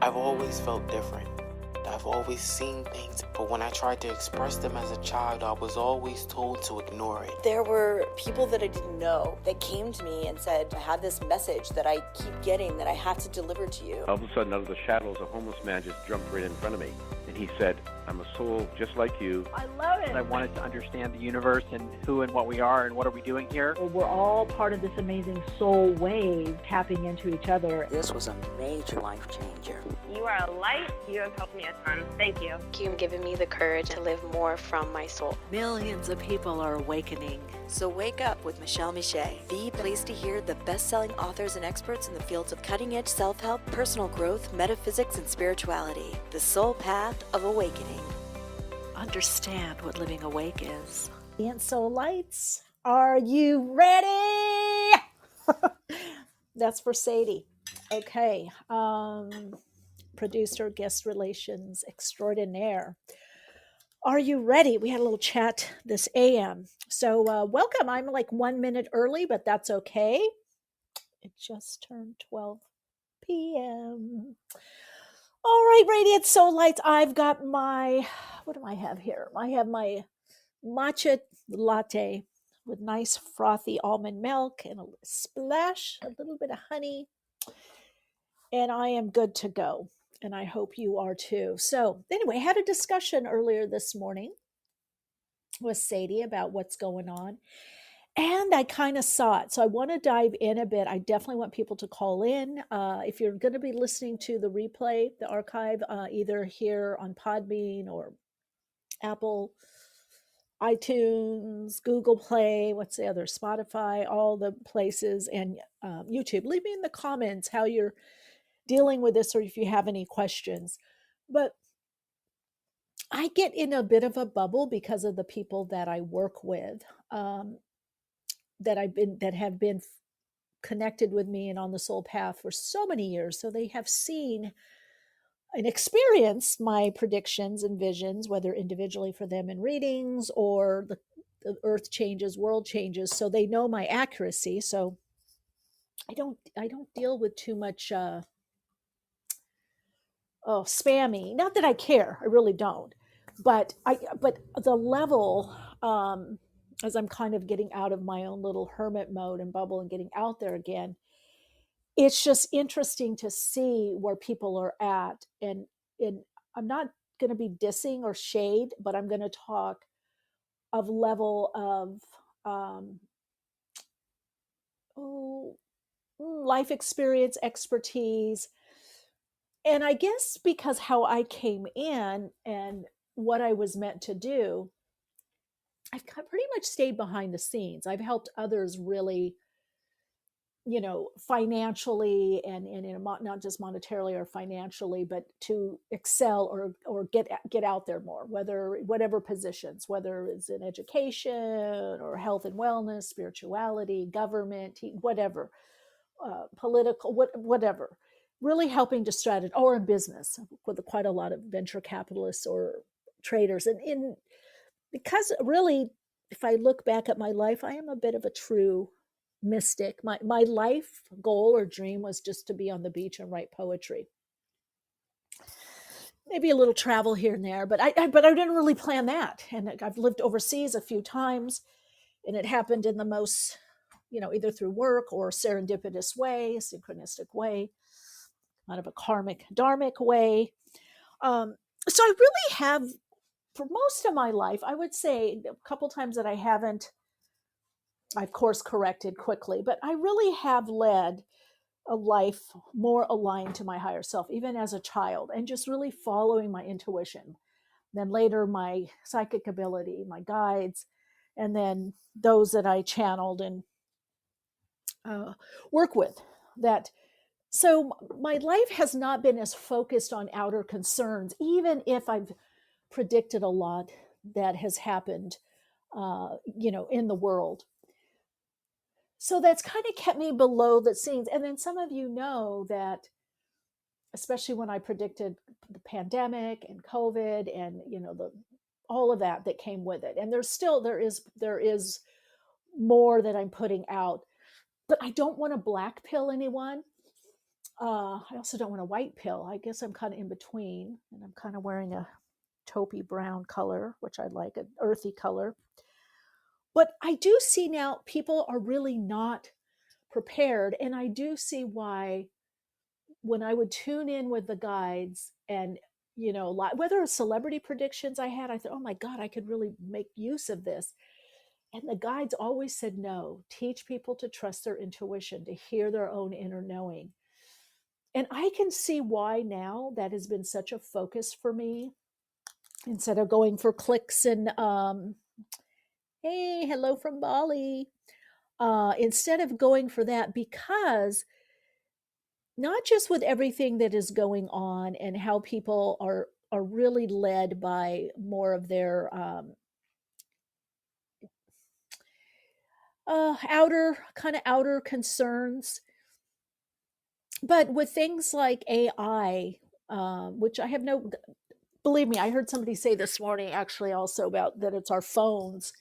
I've always felt different. I've always seen things, but when I tried to express them as a child, I was always told to ignore it. There were people that I didn't know that came to me and said, I have this message that I keep getting that I have to deliver to you. All of a sudden, out of the shadows, a homeless man just jumped right in front of me. And he said, I'm a soul just like you. I love it. I wanted to understand the universe and who and what we are and what are we doing here. We're all part of this amazing soul wave tapping into each other. This was a major life changer. You are a light. You have helped me a ton. Thank you. You've given me the courage to live more from my soul. Millions of people are awakening. So wake up with Michele Meiche, the place to hear the best-selling authors and experts in the fields of cutting-edge self-help, personal growth, metaphysics, and spirituality. The soul path of awakening. Understand what living awake is. And soul lights, are you ready? That's for Sadie. Okay. Producer, guest relations extraordinaire. Are you ready? We had a little chat this AM. So welcome. I'm like 1 minute early, but that's okay. It just turned 12 p.m. All right, Radiant Soul Lights. I've got my, what do I have here? I have my matcha latte with nice frothy almond milk and a splash, a little bit of honey. And I am good to go. And I hope you are too. So anyway, I had a discussion earlier this morning with Sadie about what's going on. And I kind of saw it. So I want to dive in a bit. I definitely want people to call in. If you're going to be listening to the replay, the archive, either here on Podbean or Apple, iTunes, Google Play, what's the other, Spotify, all the places, and YouTube. Leave me in the comments how you're dealing with this or if you have any questions. But I get in a bit of a bubble because of the people that I work with, that have been connected with me and on the soul path for so many years. So they have seen and experienced my predictions and visions, whether individually for them in readings or the earth changes, world changes. So they know my accuracy. So I don't deal with too much spammy. Not that I care, I really don't. But the level, as I'm kind of getting out of my own little hermit mode and bubble and getting out there again, it's just interesting to see where people are at. And I'm not going to be dissing or shade, but I'm going to talk of level of life experience, expertise. And I guess because how I came in and what I was meant to do, I've pretty much stayed behind the scenes. I've helped others really, financially and not just monetarily or financially, but to excel or get out there more, whatever positions, whether it's in education or health and wellness, spirituality, government, whatever, political, whatever. Really helping to strategize, or in business with quite a lot of venture capitalists or traders. And because really, if I look back at my life, I am a bit of a true mystic. My life goal or dream was just to be on the beach and write poetry. Maybe a little travel here and there, but I didn't really plan that. And I've lived overseas a few times, and it happened in the most, either through work or serendipitous way, synchronistic way. Kind of a karmic, dharmic way. So I really have, for most of my life, I would say a couple times that I haven't, I've course corrected quickly, but I really have led a life more aligned to my higher self, even as a child, and just really following my intuition. Then later, my psychic ability, my guides, and then those that I channeled and work with that. So my life has not been as focused on outer concerns, even if I've predicted a lot that has happened, in the world. So that's kind of kept me below the scenes. And then some of you know that, especially when I predicted the pandemic and COVID and, all of that came with it. And there is more that I'm putting out, but I don't want to black pill anyone. I also don't want a white pill. I guess I'm kind of in between, and I'm kind of wearing a taupey brown color, which I like, an earthy color. But I do see now people are really not prepared. And I do see why when I would tune in with the guides and, whether it's celebrity predictions I had, I thought, oh my God, I could really make use of this. And the guides always said, no, teach people to trust their intuition, to hear their own inner knowing. And I can see why now that has been such a focus for me instead of going for clicks and, hey, hello from Bali. Instead of going for that, because not just with everything that is going on and how people are really led by more of their outer concerns, but with things like AI, which I have no, believe me, I heard somebody say this morning actually also about that it's our phones.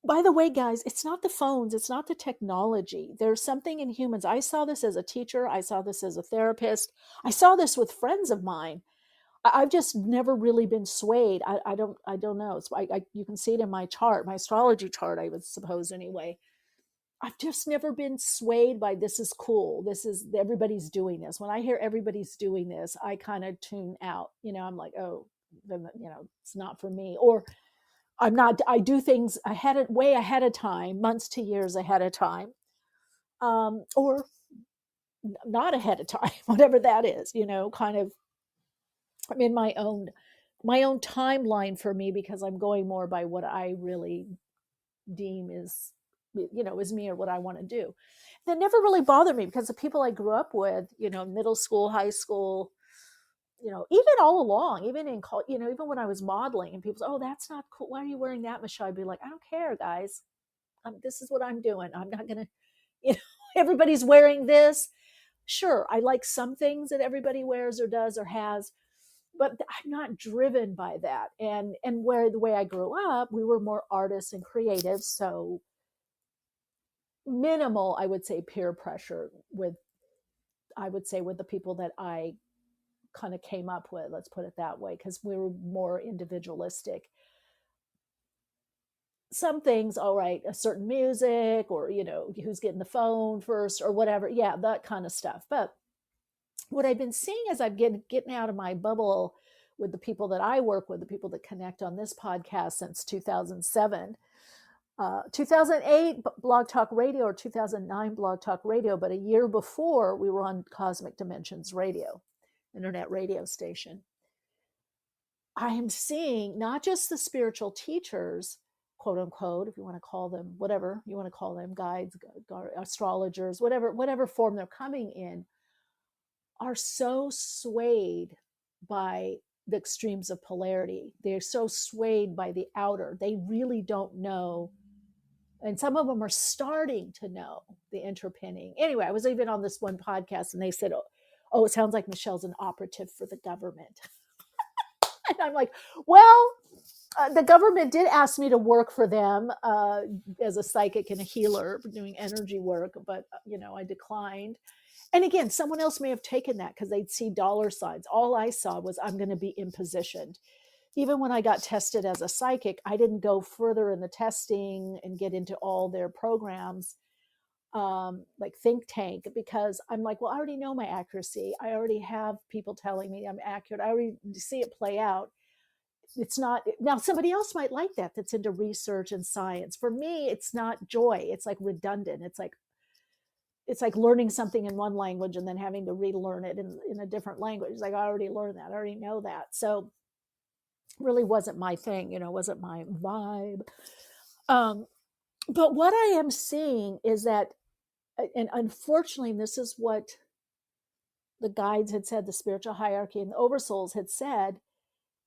By the way, guys, it's not the phones, it's not the technology. There's something in humans. I saw this as a teacher, I saw this as a therapist, I saw this with friends of mine. I've just never really been swayed. I don't know. You can see it in my chart, my astrology chart, I would suppose anyway. I've just never been swayed by this is cool. This is everybody's doing this. When I hear everybody's doing this, I kind of tune out. I'm like, oh, then it's not for me. Or I do things way ahead of time, months to years ahead of time. Or not ahead of time, whatever that is, kind of I'm in my own timeline for me because I'm going more by what I really deem is me or what I want to do. That never really bothered me because the people I grew up with, middle school, high school, even all along, even in college, even when I was modeling and people say, oh, that's not cool. Why are you wearing that, Michelle? I'd be like, I don't care, guys. This is what I'm doing. I'm not going to, everybody's wearing this. Sure, I like some things that everybody wears or does or has, but I'm not driven by that. And where the way I grew up, we were more artists and creatives. So minimal, I would say, peer pressure with the people that I kind of came up with, let's put it that way, because we were more individualistic. Some things, all right, a certain music or, who's getting the phone first or whatever. Yeah, that kind of stuff. But what I've been seeing as I've getting out of my bubble with the people that I work with, the people that connect on this podcast since 2007, 2008 Blog Talk Radio or 2009 Blog Talk Radio, but a year before we were on Cosmic Dimensions Radio, internet radio station. I am seeing not just the spiritual teachers, quote unquote, if you want to call them, whatever you want to call them, guides, astrologers, whatever form they're coming in, are so swayed by the extremes of polarity. They're so swayed by the outer. They really don't know. And some of them are starting to know the interpinning. Anyway, I was even on this one podcast and they said, oh, it sounds like Michelle's an operative for the government. And I'm like, well, the government did ask me to work for them as a psychic and a healer doing energy work, but, I declined. And again, someone else may have taken that because they'd see dollar signs. All I saw was I'm going to be impositioned. Even when I got tested as a psychic, I didn't go further in the testing and get into all their programs, like Think Tank, because I'm like, well, I already know my accuracy. I already have people telling me I'm accurate. I already see it play out. It's not, now somebody else might like that that's into research and science. For me, it's not joy. It's like redundant. It's like learning something in one language and then having to relearn it in a different language. It's like, I already learned that. I already know that. So really wasn't my thing, wasn't my vibe. But what I am seeing is that, and unfortunately, this is what the guides had said, the spiritual hierarchy and the oversouls had said,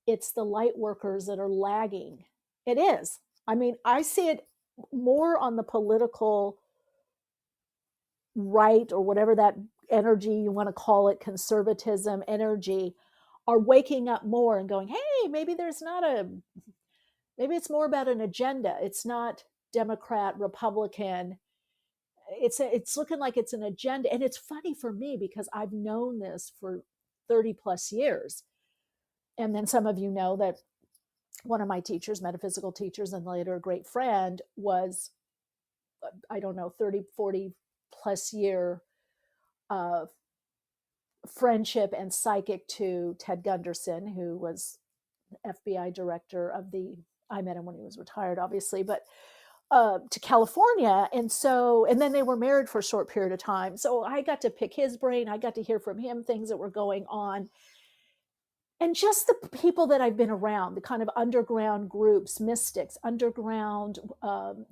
it's the light workers that are lagging. It is. I mean, I see it more on the political right or whatever that energy you want to call it, conservatism energy, are waking up more and going, hey, maybe it's more about an agenda. It's not Democrat, Republican. it's looking like it's an agenda. And it's funny for me because I've known this for 30 plus years. And then some of you know that one of my teachers, metaphysical teachers, and later a great friend, was, I don't know, 30, 40 plus year friendship and psychic to Ted Gunderson, who was FBI director of the, I met him when he was retired, obviously, but to California. And then they were married for a short period of time. So I got to pick his brain. I got to hear from him things that were going on. And just the people that I've been around, the kind of underground groups, mystics, underground,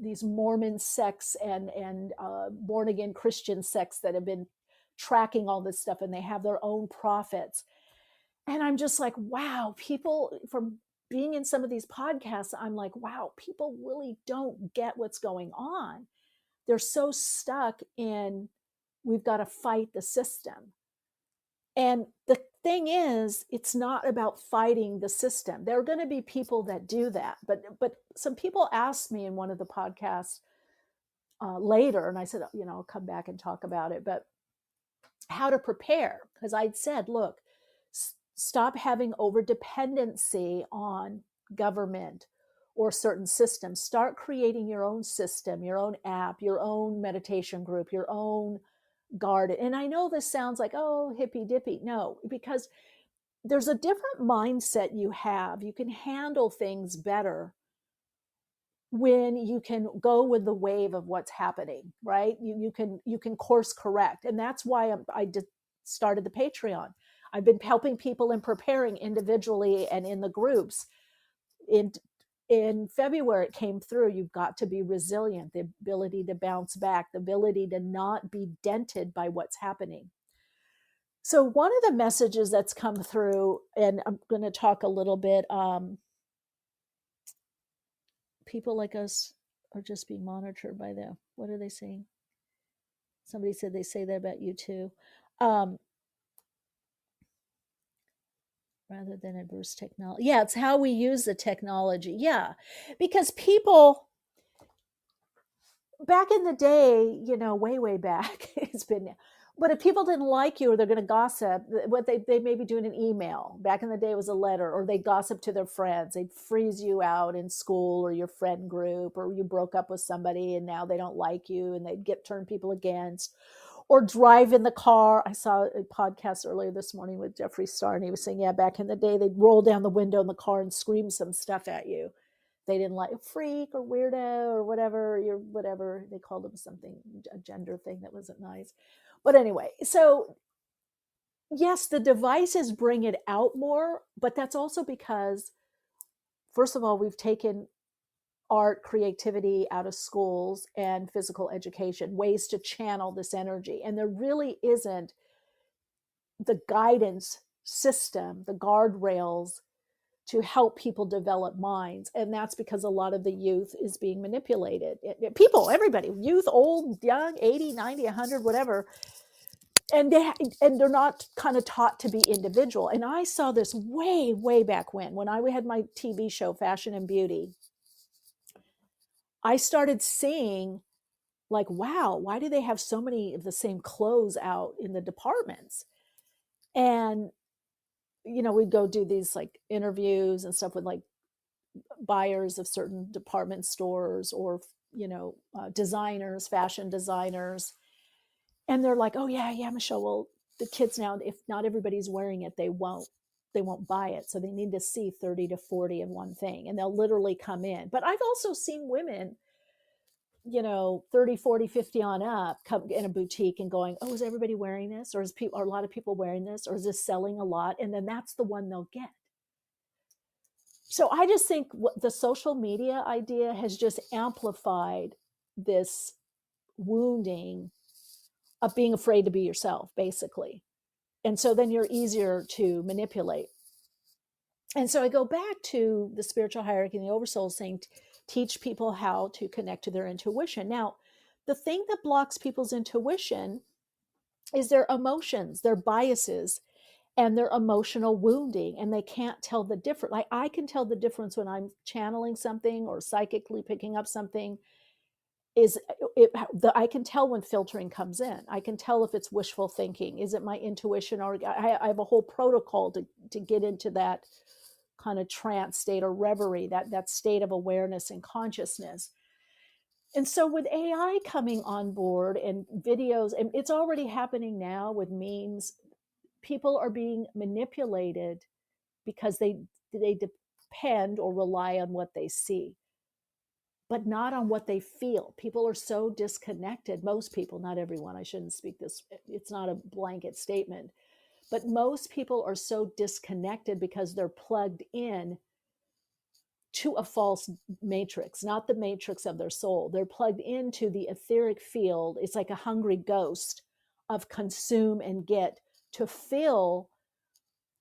these Mormon sects and born again Christian sects that have been tracking all this stuff, and they have their own prophets. And I'm just like, wow, people, from being in some of these podcasts, I'm like, wow, people really don't get what's going on. They're so stuck in, we've got to fight the system. And the thing is, it's not about fighting the system. There are going to be people that do that. But some people asked me in one of the podcasts later, and I said, I'll come back and talk about it, but how to prepare. Because I'd said, look, stop having over dependency on government or certain systems. Start creating your own system, your own app, your own meditation group, your own garden. And I know this sounds like, oh, hippy dippy. No, because there's a different mindset you have. You can handle things better when you can go with the wave of what's happening, right? You can course correct. And that's why I started the Patreon. I've been helping people and preparing individually and in the groups. In February, it came through. You've got to be resilient, the ability to bounce back, the ability to not be dented by what's happening. So one of the messages that's come through, and I'm going to talk a little bit, people like us are just being monitored by them. What are they saying? Somebody said they say that about you too. Rather than adverse technology. Yeah, it's how we use the technology. Yeah, because people back in the day, way back, it's been, but if people didn't like you or they're going to gossip, what they may be doing an email. Back in the day, it was a letter, or they gossip to their friends. They'd freeze you out in school or your friend group, or you broke up with somebody and now they don't like you, and they'd turn people against. Or drive in the car. I saw a podcast earlier this morning with Jeffree Star, and he was saying, yeah, back in the day, they'd roll down the window in the car and scream some stuff at you. They didn't like freak or weirdo or whatever, whatever. They called them something, a gender thing that wasn't nice. But anyway, so yes, the devices bring it out more, but that's also because, first of all, we've taken art, creativity out of schools and physical education, ways to channel this energy. And there really isn't the guidance system, the guardrails to help people develop minds. And that's because a lot of the youth is being manipulated. People, everybody, youth, old, young, 80, 90, 100, whatever. And they're not kind of taught to be individual. And I saw this way, way back when I had my TV show, Fashion and Beauty. I started seeing, like, wow, why do they have so many of the same clothes out in the departments? And, we'd go do these like interviews and stuff with like buyers of certain department stores or, designers, fashion designers. And they're like, oh yeah, Michelle, well, the kids now, if not everybody's wearing it, they won't buy it. So they need to see 30 to 40 in one thing, and they'll literally come in. But I've also seen women, 30, 40, 50 on up, come in a boutique and going, oh, is everybody wearing this? Or are a lot of people wearing this? Or is this selling a lot? And then that's the one they'll get. So I just think the social media idea has just amplified this wounding of being afraid to be yourself, basically. And so then you're easier to manipulate. And so I go back to the spiritual hierarchy and the oversoul saying, teach people how to connect to their intuition. Now, the thing that blocks people's intuition is their emotions, their biases, and their emotional wounding. And they can't tell the difference. Like, I can tell the difference when I'm channeling something or psychically picking up something. is I can tell when filtering comes in. I can tell if it's wishful thinking. Is it my intuition? Or I have a whole protocol to get into that kind of trance state or reverie, that state of awareness and consciousness. And so with AI coming on board and videos, and it's already happening now with memes, people are being manipulated because they depend or rely on what they see, but not on what they feel. People are so disconnected. Most people, not everyone, I shouldn't speak this, it's not a blanket statement, but most people are so disconnected because they're plugged in to a false matrix, not the matrix of their soul. They're plugged into the etheric field. It's like a hungry ghost of consume and get to fill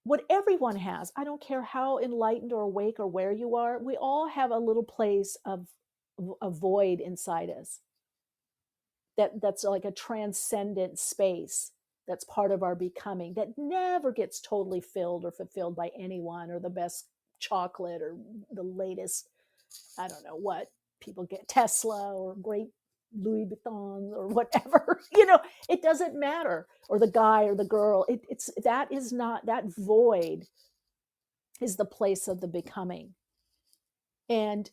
what everyone has. I don't care how enlightened or awake or where you are. We all have a little place of a void inside us. That's like a transcendent space that's part of our becoming that never gets totally filled or fulfilled by anyone or the best chocolate or the latest, I don't know what people get, Tesla or great Louis Vuitton or whatever, it doesn't matter. Or the guy or the girl, that is not, that void is the place of the becoming. And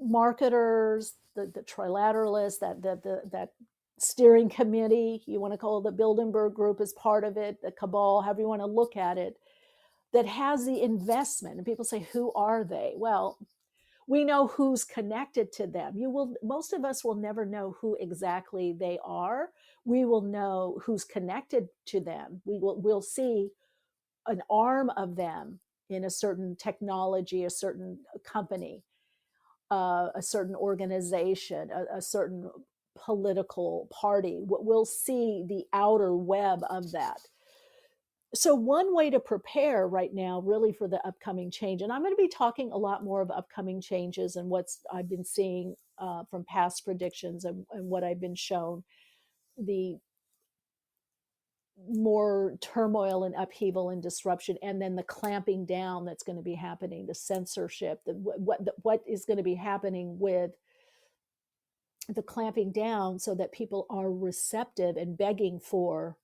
marketers, the trilateralists, that steering committee, you want to call it the Bilderberg group is part of it, the cabal, however you want to look at it, that has the investment. And people say, who are they? Well, we know who's connected to them. Most of us will never know who exactly they are. We will know who's connected to them. We'll see an arm of them in a certain technology, a certain company, a certain organization, a certain political party. We'll see the outer web of that. So one way to prepare right now really for the upcoming change, and I'm going to be talking a lot more of upcoming changes and what's I've been seeing from past predictions and what I've been shown, the more turmoil and upheaval and disruption, and then the clamping down that's going to be happening, the censorship, what is going to be happening with the clamping down so that people are receptive and begging for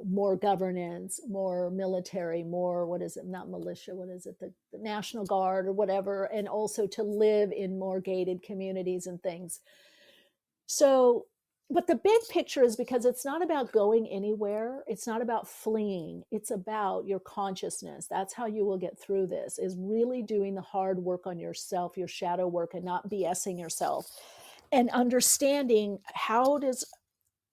more governance, more military, more, what is it, not militia, what is it, the National Guard or whatever, and also to live in more gated communities and things. So, but the big picture is, because it's not about going anywhere, it's not about fleeing, it's about your consciousness. That's how you will get through this, is really doing the hard work on yourself, your shadow work, and not BSing yourself, and understanding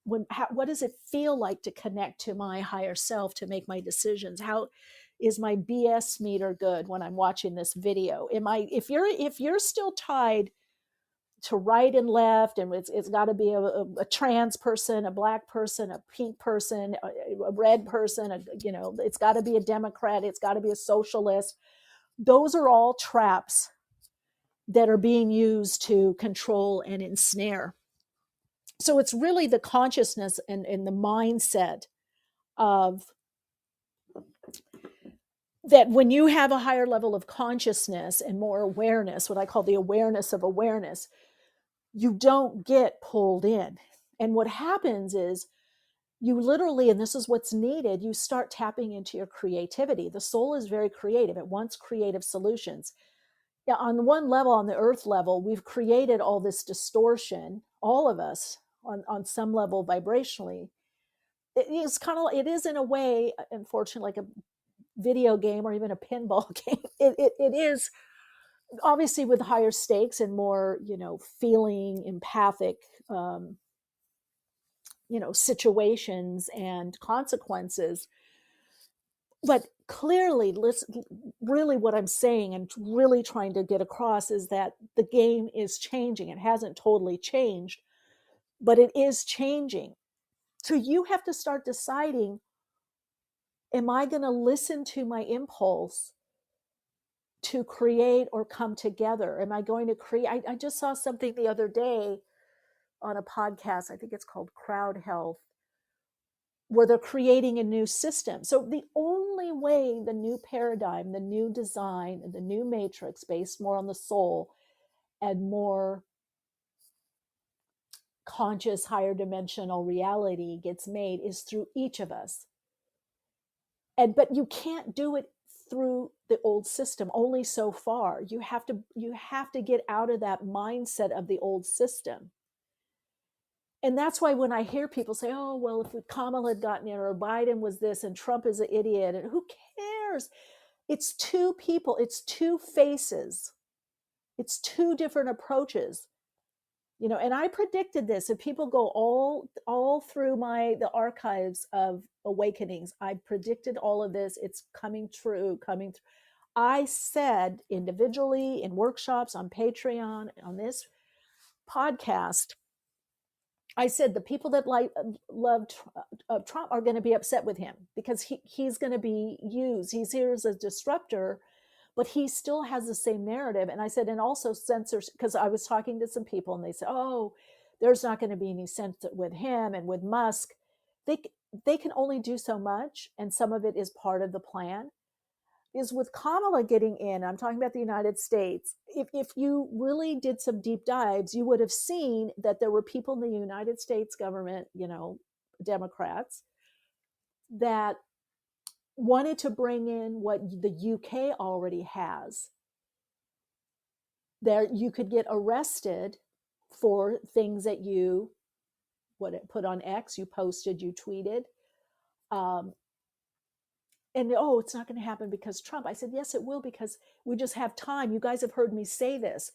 what does it feel like to connect to my higher self to make my decisions? How is my BS meter good when I'm watching this video? If you're still tied to right and left, and it's got to be a trans person, a black person, a pink person, a red person, it's got to be a Democrat, it's got to be a socialist. Those are all traps that are being used to control and ensnare. So it's really the consciousness and the mindset of that. When you have a higher level of consciousness and more awareness, what I call the awareness of awareness, you don't get pulled in. And what happens is you literally, and this is what's needed, you start tapping into your creativity. The soul is very creative. It wants creative solutions. Yeah, on one level, on the earth level, we've created all this distortion, all of us, on some level vibrationally. It is in a way, unfortunately, like a video game or even a pinball game. It is obviously with higher stakes and more, feeling, empathic, situations and consequences. But clearly, really what I'm saying and really trying to get across is that the game is changing. It hasn't totally changed, but it is changing. So you have to start deciding, am I going to listen to my impulse to create or come together? Am I going to create? I just saw something the other day on a podcast, I think it's called Crowd Health, where they're creating a new system. So the only way the new paradigm, the new design, and the new matrix based more on the soul and more conscious higher dimensional reality gets made is through each of us. But you can't do it through the old system, only so far. You have to get out of that mindset of the old system. And that's why when I hear people say, oh, well, if Kamala had gotten in, or Biden was this and Trump is an idiot, and who cares? It's two people, it's two faces, it's two different approaches. And I predicted this. If people go all through the archives of awakenings, I predicted all of this. It's coming true. I said individually, in workshops, on Patreon, on this podcast, I said the people that love Trump are going to be upset with him because he's going to be used. He's here as a disruptor, but he still has the same narrative. And I said, and also censors, because I was talking to some people and they said, oh, there's not going to be any censor with him and with Musk. They can only do so much. And some of it is part of the plan. Is with Kamala getting in, I'm talking about the United States, if you really did some deep dives, you would have seen that there were people in the United States government, Democrats, that wanted to bring in what the UK already has. There, you could get arrested for things that you put on X, you posted, you tweeted. And it's not going to happen because Trump. I said, yes, it will, because we just have time. You guys have heard me say this.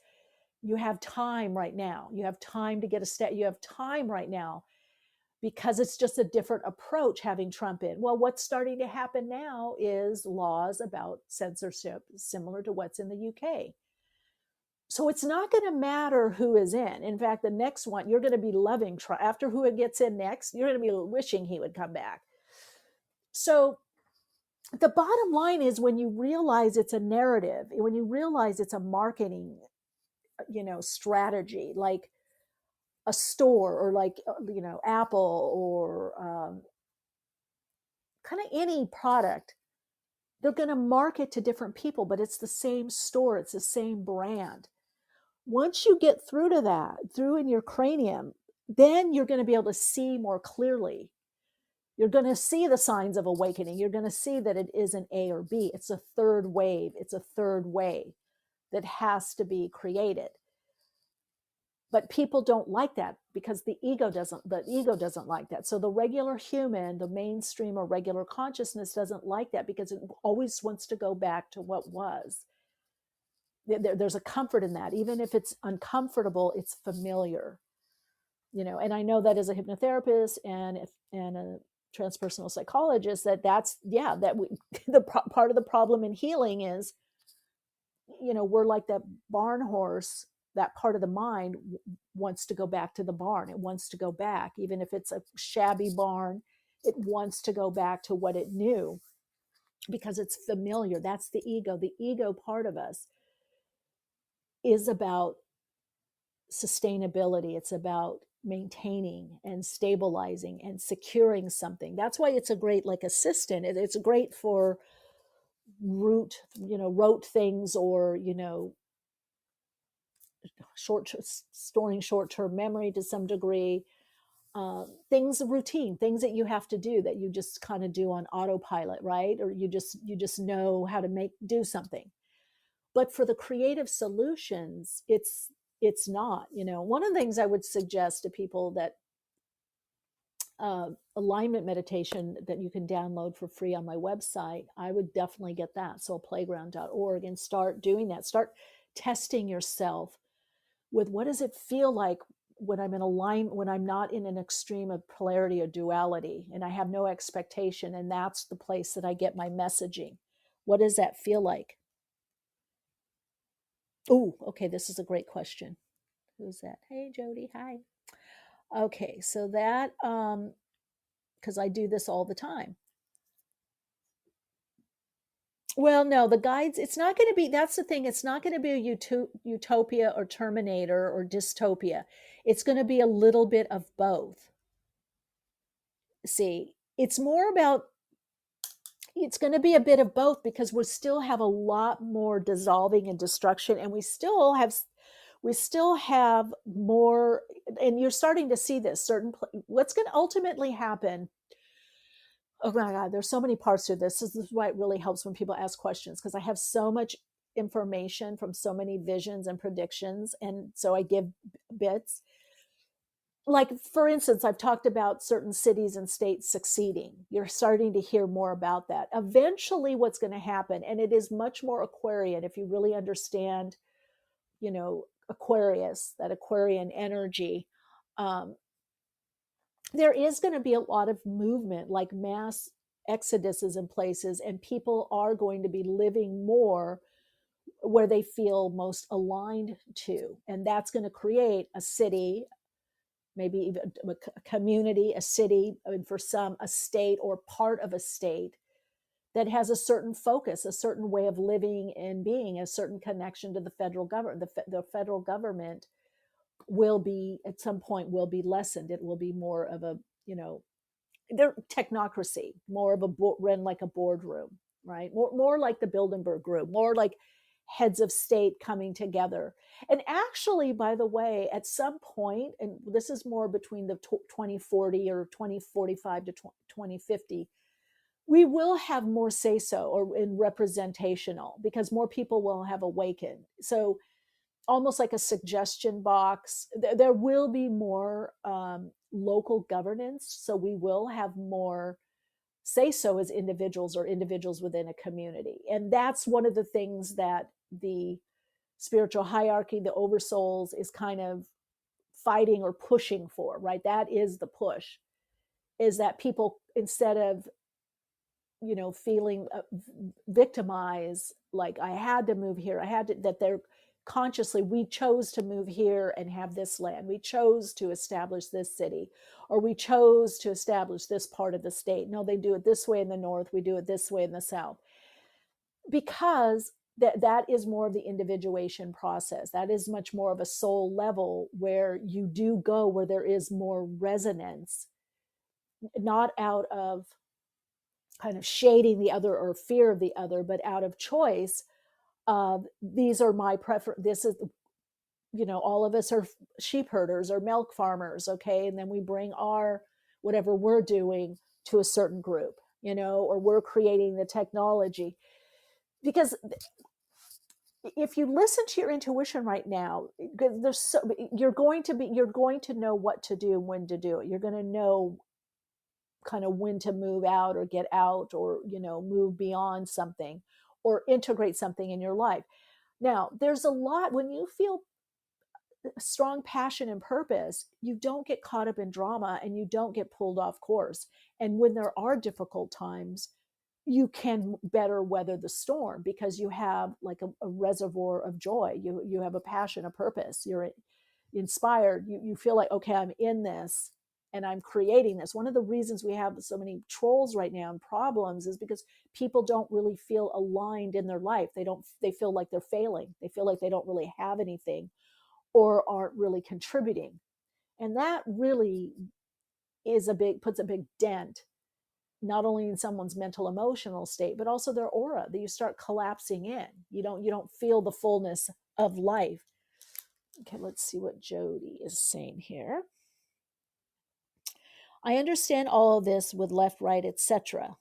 You have time right now. You have time to get a step. You have time right now because it's just a different approach having Trump in. Well, what's starting to happen now is laws about censorship, similar to what's in the UK. So it's not going to matter who is in. In fact, the next one, you're going to be loving Trump. After who gets in next, you're going to be wishing he would come back. So the bottom line is, when you realize it's a narrative, when you realize it's a marketing, strategy, like a store or like, Apple or kind of any product, they're going to market to different people, but it's the same store. It's the same brand. Once you get through to that, through in your cranium, then you're going to be able to see more clearly. You're going to see the signs of awakening. You're going to see that it isn't A or B. It's a third wave. It's a third way that has to be created. But people don't like that because the ego doesn't like that. So the regular human, the mainstream or regular consciousness doesn't like that because it always wants to go back to what was. There's a comfort in that. Even if it's uncomfortable, it's familiar. And I know that as a hypnotherapist and a transpersonal psychologist, the part of the problem in healing is, we're like that barn horse. That part of the mind wants to go back to the barn. It wants to go back, even if it's a shabby barn. It wants to go back to what it knew because it's familiar. That's the ego. The ego part of us is about sustainability. It's about maintaining and stabilizing and securing something. That's why it's a great assistant. It's great for rote things, or storing short-term memory to some degree. Things, routine things that you have to do that you just kind of do on autopilot, right? Or you just know how to do something. But for the creative solutions, it's not. One of the things I would suggest to people that alignment meditation that you can download for free on my website, I would definitely get that, soulplayground.org, and start doing that. Start testing yourself with, what does it feel like when I'm in alignment, when I'm not in an extreme of polarity or duality and I have no expectation, and that's the place that I get my messaging. What does that feel like? Oh, okay, this is a great question. Who's that? Hey, Jody, hi. Okay, so that, because I do this all the time. Well, no, the guides, it's not going to be, that's the thing, it's not going to be a utopia or Terminator or dystopia. It's going to be a little bit of both. See, it's more about, it's going to be a bit of both because we still have a lot more dissolving and destruction, and we still we still have more, and you're starting to see this what's going to ultimately happen. Oh my God, there's so many parts to this. This is why it really helps when people ask questions, because I have so much information from so many visions and predictions. And so I give bits. Like, for instance, I've talked about certain cities and states succeeding. You're starting to hear more about that. Eventually, what's going to happen, and it is much more Aquarian, if you really understand, Aquarius, that Aquarian energy, there is going to be a lot of movement, like mass exoduses in places, and people are going to be living more where they feel most aligned to. And that's going to create a city, maybe even a community, a city, and for some, a state or part of a state that has a certain focus, a certain way of living and being, a certain connection to the federal government. The federal government will be, at some point, will be lessened. It will be more of a, their technocracy, more of run like a boardroom, right? More like the Bilderberg Group, more like heads of state coming together. And actually, by the way, at some point, and this is more between the 2040 or 2045 to 2050, we will have more say-so or in representational, because more people will have awakened. So almost like a suggestion box. There will be more local governance. So we will have more say-so as individuals or individuals within a community. And that's one of the things that the spiritual hierarchy, the oversouls, is kind of fighting or pushing for, right? That is the push, is that people, instead of, feeling victimized, like I had to move here, that they're consciously, we chose to move here and have this land. We chose to establish this city, or we chose to establish this part of the state. No, they do it this way in the north. We do it this way in the south. Because that is more of the individuation process. That is much more of a soul level, where you do go where there is more resonance, not out of kind of shading the other or fear of the other, but out of choice. These are my preference. This is, all of us are sheep herders or milk farmers. Okay. And then we bring our, whatever we're doing to a certain group, or we're creating the technology. Because if you listen to your intuition right now, you're going to know what to do and when to do it. You're going to know kind of when to move out or get out, or, move beyond something or integrate something in your life. Now, there's a lot, when you feel strong passion and purpose, you don't get caught up in drama and you don't get pulled off course. And when there are difficult times, you can better weather the storm, because you have like a reservoir of joy. You have a passion, a purpose. You're inspired. You feel like, okay, I'm in this and I'm creating this. One of the reasons we have so many trolls right now and problems is because people don't really feel aligned in their life. They feel like they're failing. They feel like they don't really have anything or aren't really contributing. And that really puts a big dent, not only in someone's mental emotional state, but also their aura, that you start collapsing in. You don't feel the fullness of life. Okay, let's see what Jody is saying here. I understand all of this with left, right, etc.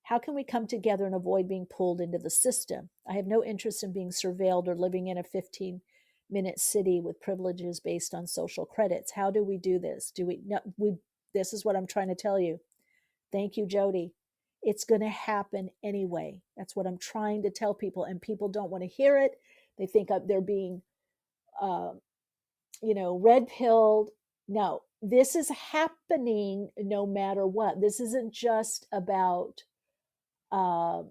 How can we come together and avoid being pulled into the system? I have no interest in being surveilled or living in a 15-minute city with privileges based on social credits. How do we do this? This is what I'm trying to tell you. Thank you, Jody. It's going to happen anyway. That's what I'm trying to tell people, and people don't want to hear it. They think they're being, red-pilled. No, this is happening no matter what. This isn't just about, what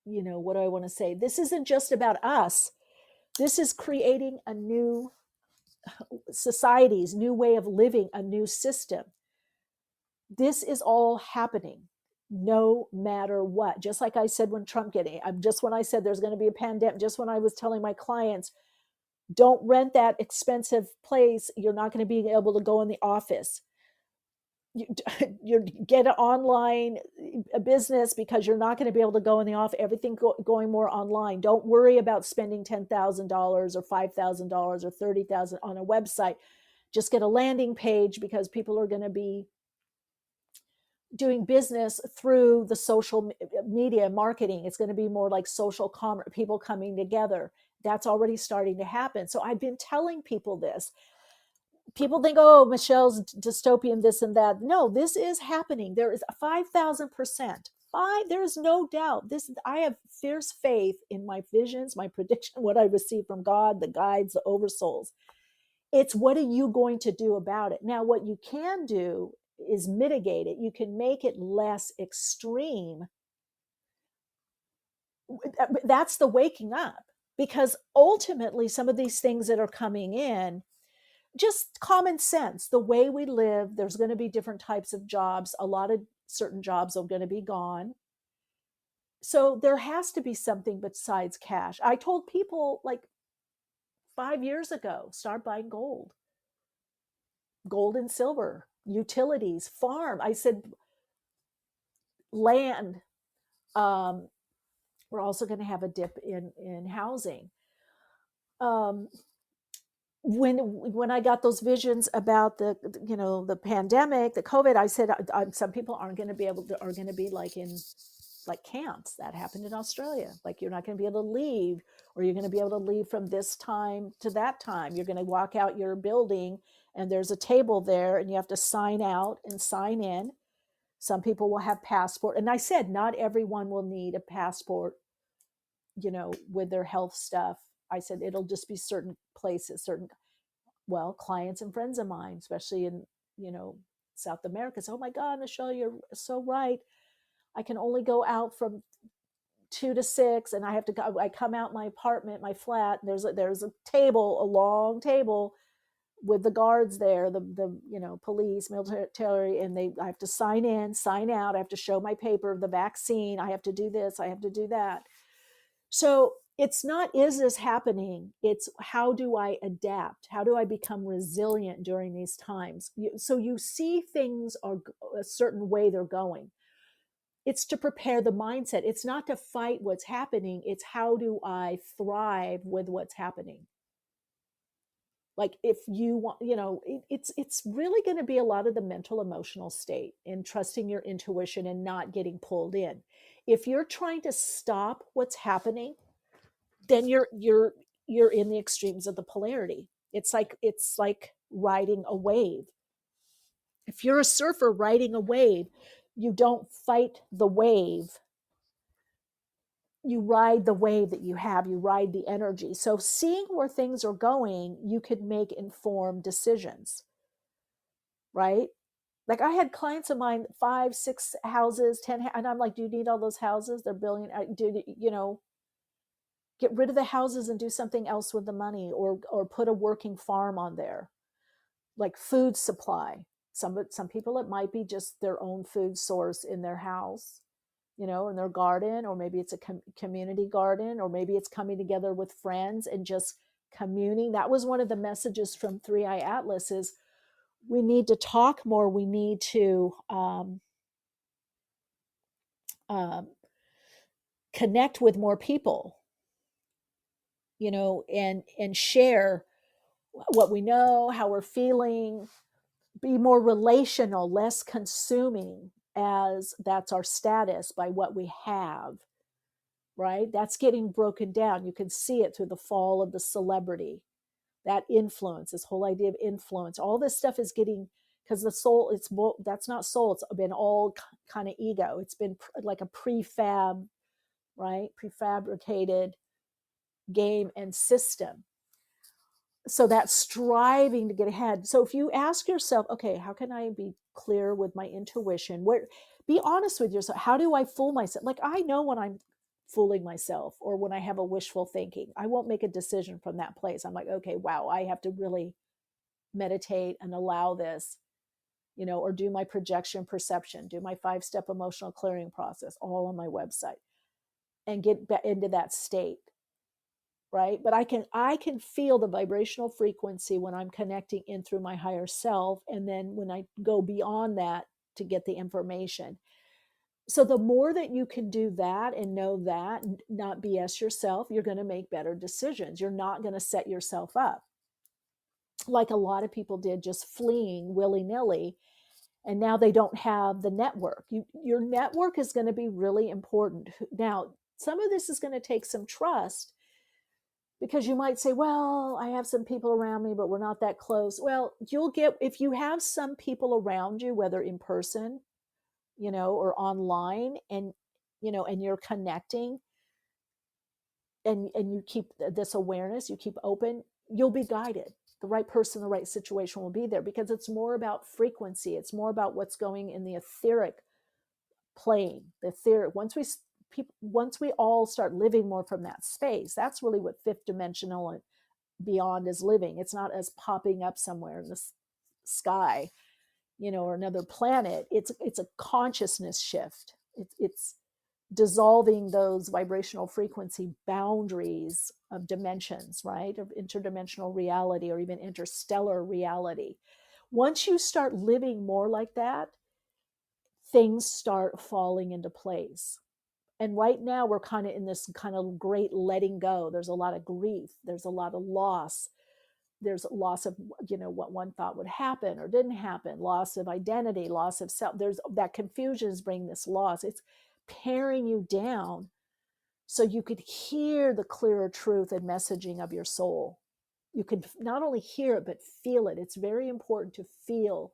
do I want to say? This isn't just about us. This is creating a new societies, new way of living, a new system. This is all happening no matter what. Just like I said when Trump when I said there's going to be a pandemic, just when I was telling my clients, don't rent that expensive place. You're not going to be able to go in the office. You get it online. a business because you're not going to be able to go in the office, everything going more online. Don't worry about spending $10,000 or $5,000 or $30,000 on a website. Just get a landing page, because people are going to be doing business through the social media marketing. It's going to be more like social commerce, people coming together. That's already starting to happen. So I've been telling people this. People think, oh, Michelle's dystopian, this and that. No, this is happening. There is 5,000%. There is no doubt. I have fierce faith in my visions, my prediction, what I receive from God, the guides, the oversouls. It's what are you going to do about it? Now, what you can do is mitigate it. You can make it less extreme. That's the waking up, because ultimately some of these things that are coming in, just common sense, the way we live, there's going to be different types of jobs. A lot of certain jobs are going to be gone. So there has to be something besides cash. I told people like 5 years ago, start buying gold and silver, utilities, farm. I said, land. We're also going to have a dip in housing. When I got those visions about the pandemic, the COVID, I said some people are going to be like in like camps. That happened in Australia. Like, you're not going to be able to leave, or you're going to be able to leave from this time to that time. You're going to walk out your building and there's a table there and you have to sign out and sign in. Some people will have passport. And I said, not everyone will need a passport, with their health stuff. I said, it'll just be certain places, clients and friends of mine, especially in, South America. So, oh my God, Michelle, you're so right. I can only go out from 2 to 6, and I come out my apartment, my flat. There's a table, a long table with the guards there, the police, military, and I have to sign in, sign out. I have to show my paper of the vaccine. I have to do this. I have to do that. So it's not, is this happening? It's how do I adapt? How do I become resilient during these times? So you see things are a certain way they're going. It's to prepare the mindset. It's not to fight what's happening. It's how do I thrive with what's happening? Like, if you want, it's really going to be a lot of the mental, emotional state and trusting your intuition and not getting pulled in. If you're trying to stop what's happening, then you're in the extremes of the polarity. It's like riding a wave. If you're a surfer riding a wave, you don't fight the wave. You ride the wave that you have. You ride the energy. So seeing where things are going, you could make informed decisions, right? Like, I had clients of mine, 5, 6 houses, 10, and I'm like, do you need all those houses? They're billion. Get rid of the houses and do something else with the money, or put a working farm on there, like food supply. Some people, it might be just their own food source in their house, in their garden, or maybe it's a community garden, or maybe it's coming together with friends and just communing. That was one of the messages from 3i Atlas is we need to talk more. We need to connect with more people, and share what we know, how we're feeling, be more relational, less consuming, as that's our status by what we have, right? That's getting broken down. You can see it through the fall of the celebrity, that influence, this whole idea of influence. All this stuff is getting, because the soul, that's not soul. It's been all kind of ego. It's been like a prefab, right? Prefabricated game and system. So that's striving to get ahead. So if you ask yourself, okay, how can I be clear with my intuition? Be honest with yourself. How do I fool myself? Like, I know when I'm fooling myself, or when I have a wishful thinking, I won't make a decision from that place. I'm like, okay, wow, I have to really meditate and allow this, or do my projection perception, do my 5-step emotional clearing process, all on my website, and get into that state. Right. But I can feel the vibrational frequency when I'm connecting in through my higher self. And then when I go beyond that to get the information. So the more that you can do that and know that, not BS yourself, you're going to make better decisions. You're not going to set yourself up like a lot of people did, just fleeing willy-nilly, and now they don't have the network. Your network is going to be really important. Now, some of this is going to take some trust, because you might say, well, I have some people around me, but we're not that close. Well, you'll get, if you have some people around you, whether in person, or online, and, and you're connecting, and you keep this awareness, you keep open, you'll be guided. The right person, the right situation will be there, because it's more about frequency. It's more about what's going in the etheric plane. The etheric, once we all start living more from that space, that's really what fifth dimensional and beyond is living. It's not us popping up somewhere in the sky, or another planet. It's a consciousness shift. It's dissolving those vibrational frequency boundaries of dimensions, right? Of interdimensional reality, or even interstellar reality. Once you start living more like that, things start falling into place. And right now we're kind of in this kind of great letting go. There's a lot of grief. There's a lot of loss. There's loss of, what one thought would happen or didn't happen, loss of identity, loss of self. There's that confusion is bringing this loss. It's paring you down so you could hear the clearer truth and messaging of your soul. You could not only hear it, but feel it. It's very important to feel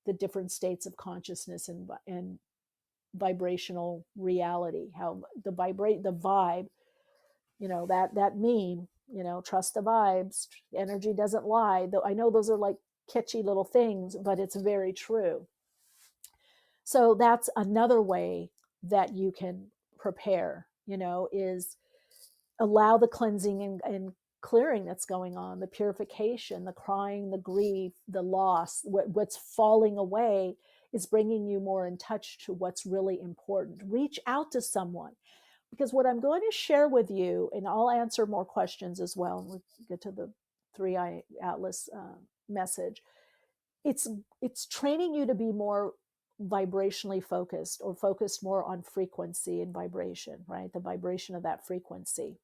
the different states of consciousness and vibrational reality, how the vibe, that meme, trust the vibes, energy doesn't lie. Though I know those are like catchy little things, but it's very true. So that's another way that you can prepare, is allow the cleansing and clearing that's going on, the purification, the crying, the grief, the loss, what's falling away is bringing you more in touch to what's really important. Reach out to someone, because what I'm going to share with you, and I'll answer more questions as well, and we'll get to the 3i Atlas message. It's training you to be more vibrationally focused, or focused more on frequency and vibration, right? The vibration of that frequency,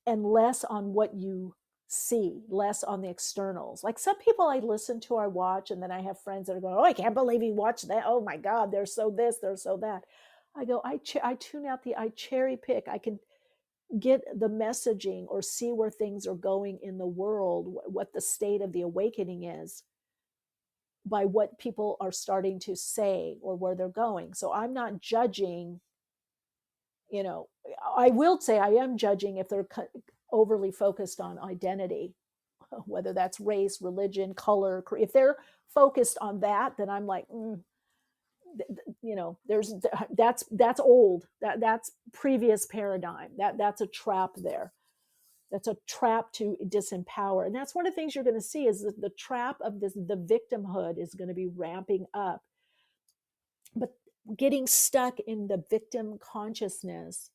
and less on what you see, less on the externals. Like some people I listen to, I watch, and then I have friends that are going, oh, I can't believe you watched that. Oh my God, they're so this, they're so that. I go, I tune out I cherry pick. I can get the messaging or see where things are going in the world, what the state of the awakening is, by what people are starting to say or where they're going. So I'm not judging, I will say I am judging if they're overly focused on identity, whether that's race, religion, color. If they're focused on that, then I'm like, that's old. That's previous paradigm. That's a trap there. That's a trap to disempower. And that's one of the things you're going to see is the trap of the victimhood is going to be ramping up. But getting stuck in the victim consciousness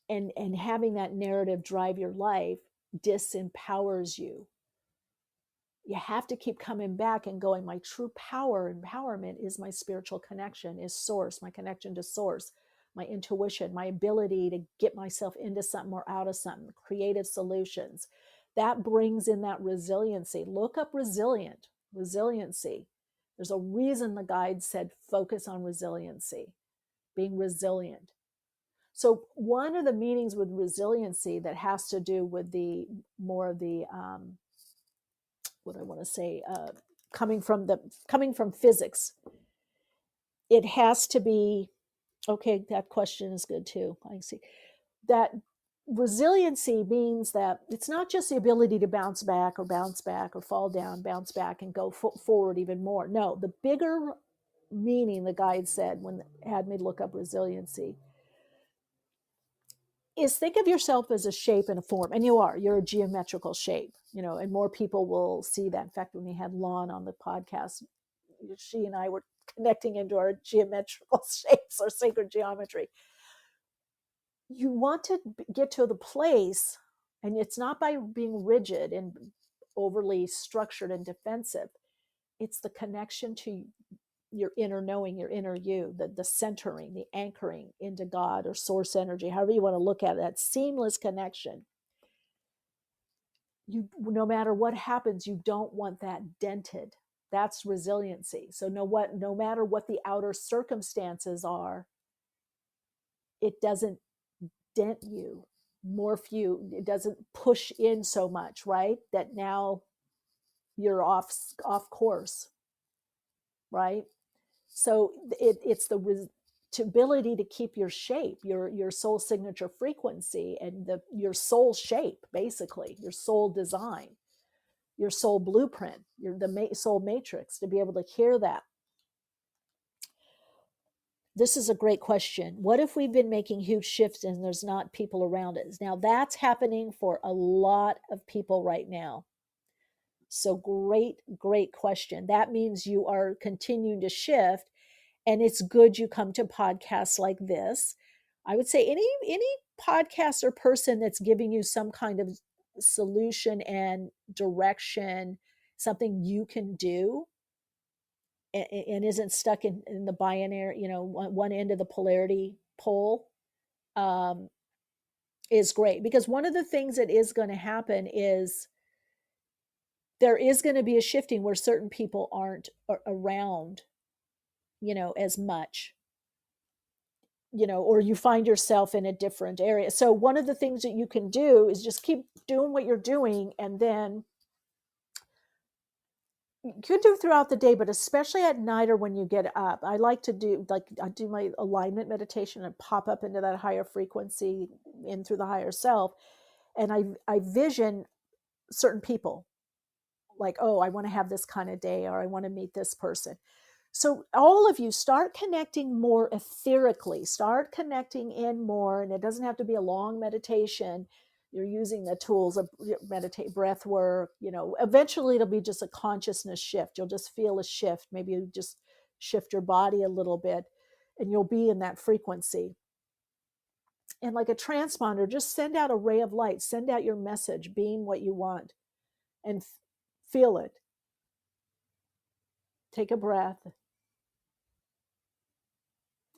and having that narrative drive your life disempowers you. You have to keep coming back and going, my true power, empowerment is my spiritual connection, is source, my connection to source, my intuition, my ability to get myself into something or out of something, creative solutions. That brings in that resiliency. Look up resiliency. There's a reason the guide said focus on resiliency, being resilient. So one of the meanings with resiliency that has to do with the more of the what I want to say, coming from physics, it has to be, okay, that question is good too. I see that resiliency means that it's not just the ability to bounce back or fall down, bounce back and go forward even more. No, the bigger meaning, the guide said when had me look up resiliency, is think of yourself as a shape and a form, and you're a geometrical shape, and more people will see that. In fact, when we had Lon on the podcast, she and I were connecting into our geometrical shapes, our sacred geometry. You want to get to the place, and it's not by being rigid and overly structured and defensive. It's the connection to your inner knowing, your inner you, the centering, the anchoring into God or source energy, however you want to look at it, that seamless connection. You, no matter what happens, you don't want that dented. That's resiliency. So no matter what the outer circumstances are, it doesn't dent you, morph you. It doesn't push in so much, right? That now you're off course, right? So it's the ability to keep your shape, your soul signature frequency, and your soul shape, basically your soul design, your soul blueprint, the soul matrix, to be able to hear that. This is a great question. What if we've been making huge shifts and there's not people around us? Now that's happening for a lot of people right now. So great question. That means you are continuing to shift, and it's good you come to podcasts like this. I would say any podcast or person that's giving you some kind of solution and direction, something you can do, and isn't stuck in the binary, one end of the polarity pole, is great. Because one of the things that is going to happen is there is going to be a shifting where certain people aren't around, as much, or you find yourself in a different area. So one of the things that you can do is just keep doing what you're doing, and then you could do throughout the day, but especially at night or when you get up. I like to do, I do my alignment meditation and pop up into that higher frequency in through the higher self. And I vision certain people, like, oh, I want to have this kind of day, or I want to meet this person. So all of you start connecting more etherically, start connecting in more, and it doesn't have to be a long meditation. You're using the tools of meditate, breath work, eventually it'll be just a consciousness shift. You'll just feel a shift. Maybe you just shift your body a little bit, and you'll be in that frequency. And like a transponder, just send out a ray of light, send out your message, being what you want, and feel it. Take a breath.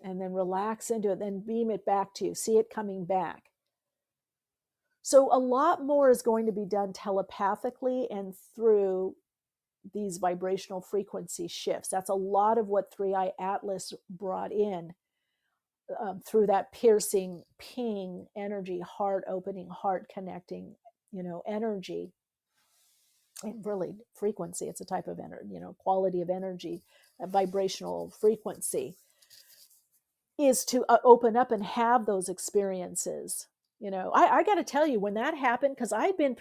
And then relax into it, then beam it back to you. See it coming back. So a lot more is going to be done telepathically and through these vibrational frequency shifts. That's a lot of what 3i Atlas brought in, through that piercing ping energy, heart opening, heart connecting, energy. And really frequency, it's a type of energy, quality of energy, a vibrational frequency, is to open up and have those experiences. I got to tell you, when that happened, because I've been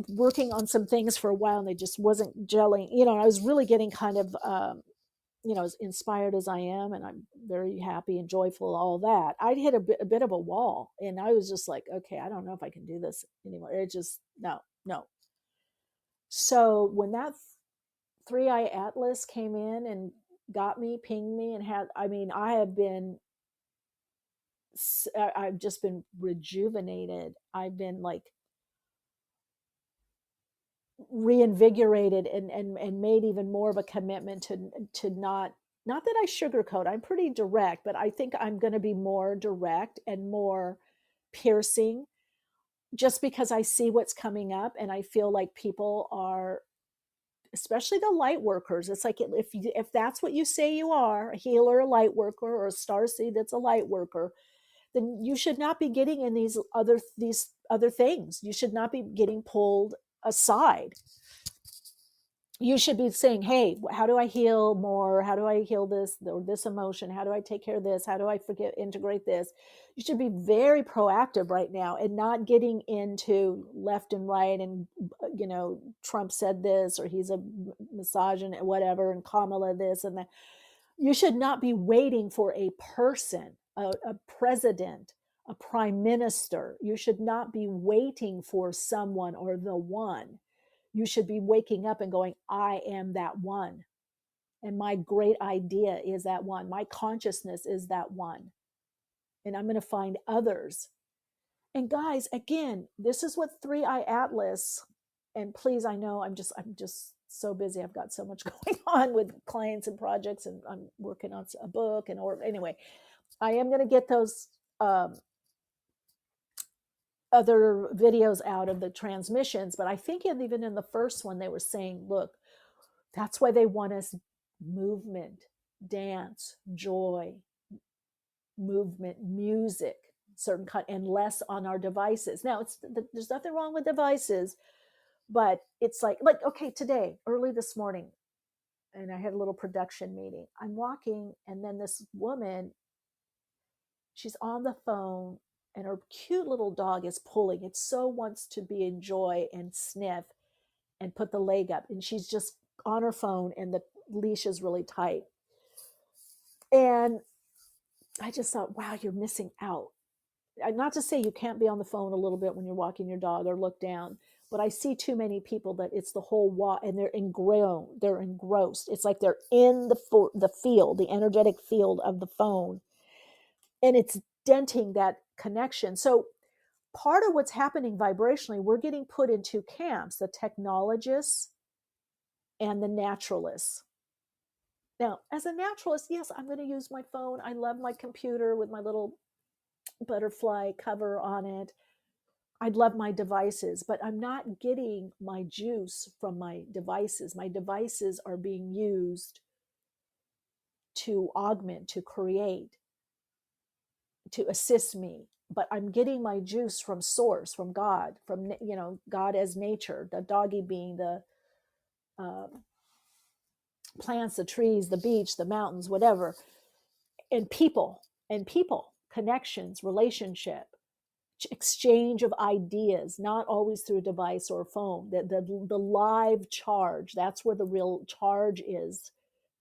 working on some things for a while and they just wasn't gelling. I was really getting kind of, as inspired as I am, and I'm very happy and joyful, all that. I'd hit a bit of a wall, and I was just like, okay, I don't know if I can do this anymore. It just, no. So when that 3i Atlas came in and got me, pinged me, and I've just been rejuvenated. I've been like reinvigorated and made even more of a commitment to not that I sugarcoat. I'm pretty direct, but I think I'm going to be more direct and more piercing, just because I see what's coming up, and I feel like people are, especially the light workers. It's like, if that's what you say you are, a healer, a light worker, or a starseed that's a light worker, then you should not be getting in these other things. You should not be getting pulled aside. You should be saying, hey, how do I heal more? How do I heal this or this emotion? How do I take care of this? How do I integrate this? You should be very proactive right now, and not getting into left and right and, Trump said this, or he's a misogynist, whatever, and Kamala this and that. You should not be waiting for a person, a president, a prime minister. You should not be waiting for someone or the one. You should be waking up and going, I am that one. And my great idea is that one. My consciousness is that one. And I'm going to find others. And guys, again, this is what 3i Atlas, and please, I know I'm just so busy. I've got so much going on with clients and projects, and I'm working on a book. And or anyway, I am going to get those other videos out of the transmissions. But I think even in the first one, they were saying, look, that's why they want us movement, dance, joy, movement, music, certain kind, and less on our devices. Now, there's nothing wrong with devices, but it's like okay, today, early this morning, and I had a little production meeting. I'm walking, and then this woman, she's on the phone, and her cute little dog is pulling. It so wants to be in joy and sniff and put the leg up, and she's just on her phone, and the leash is really tight. And I just thought, wow, you're missing out. Not to say you can't be on the phone a little bit when you're walking your dog or look down, but I see too many people that it's the whole walk, and they're engrossed. It's like they're in the field, the energetic field of the phone, and it's denting that connection. So part of what's happening vibrationally, we're getting put in two camps, the technologists and the naturalists. Now, as a naturalist, yes, I'm going to use my phone. I love my computer with my little butterfly cover on it. I'd love my devices, but I'm not getting my juice from my devices. My devices are being used to augment, to create, to assist me. But I'm getting my juice from source, from God, from, God as nature, the doggy being the plants, the trees, the beach, the mountains, whatever, and people, connections, relationship, exchange of ideas, not always through a device or a phone. The live charge, that's where the real charge is.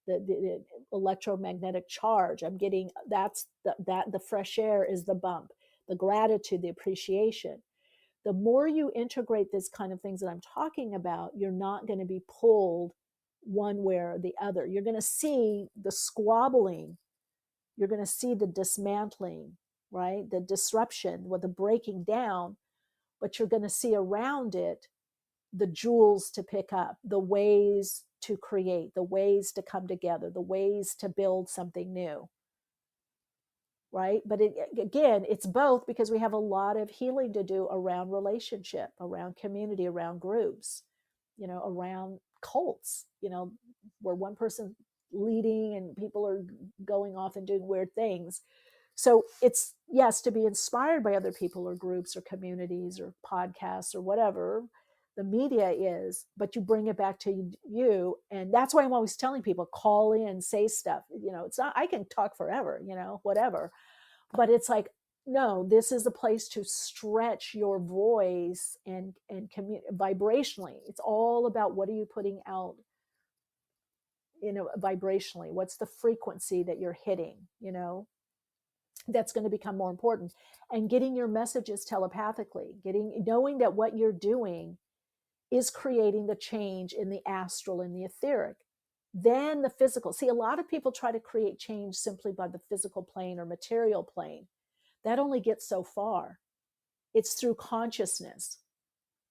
The electromagnetic charge. I'm getting the fresh air is the bump, the gratitude, the appreciation. The more you integrate this kind of things that I'm talking about, you're not going to be pulled one way or the other. You're going to see the squabbling. You're going to see the dismantling, right? The disruption, the breaking down, but you're going to see around it the jewels to pick up, the ways to create, the ways to come together, the ways to build something new, right? But again, it's both, because we have a lot of healing to do around relationship, around community, around groups, around cults, where one person leading and people are going off and doing weird things. So it's, yes, to be inspired by other people or groups or communities or podcasts or whatever the media is, but you bring it back to you. And that's why I'm always telling people, call in, say stuff. It's not, I can talk forever, whatever. But it's like, no, this is a place to stretch your voice and vibrationally. It's all about, what are you putting out, vibrationally? What's the frequency that you're hitting, that's going to become more important. And getting your messages telepathically, knowing that what you're doing is creating the change in the astral and the etheric. Then the physical. See, a lot of people try to create change simply by the physical plane or material plane. That only gets so far. It's through consciousness,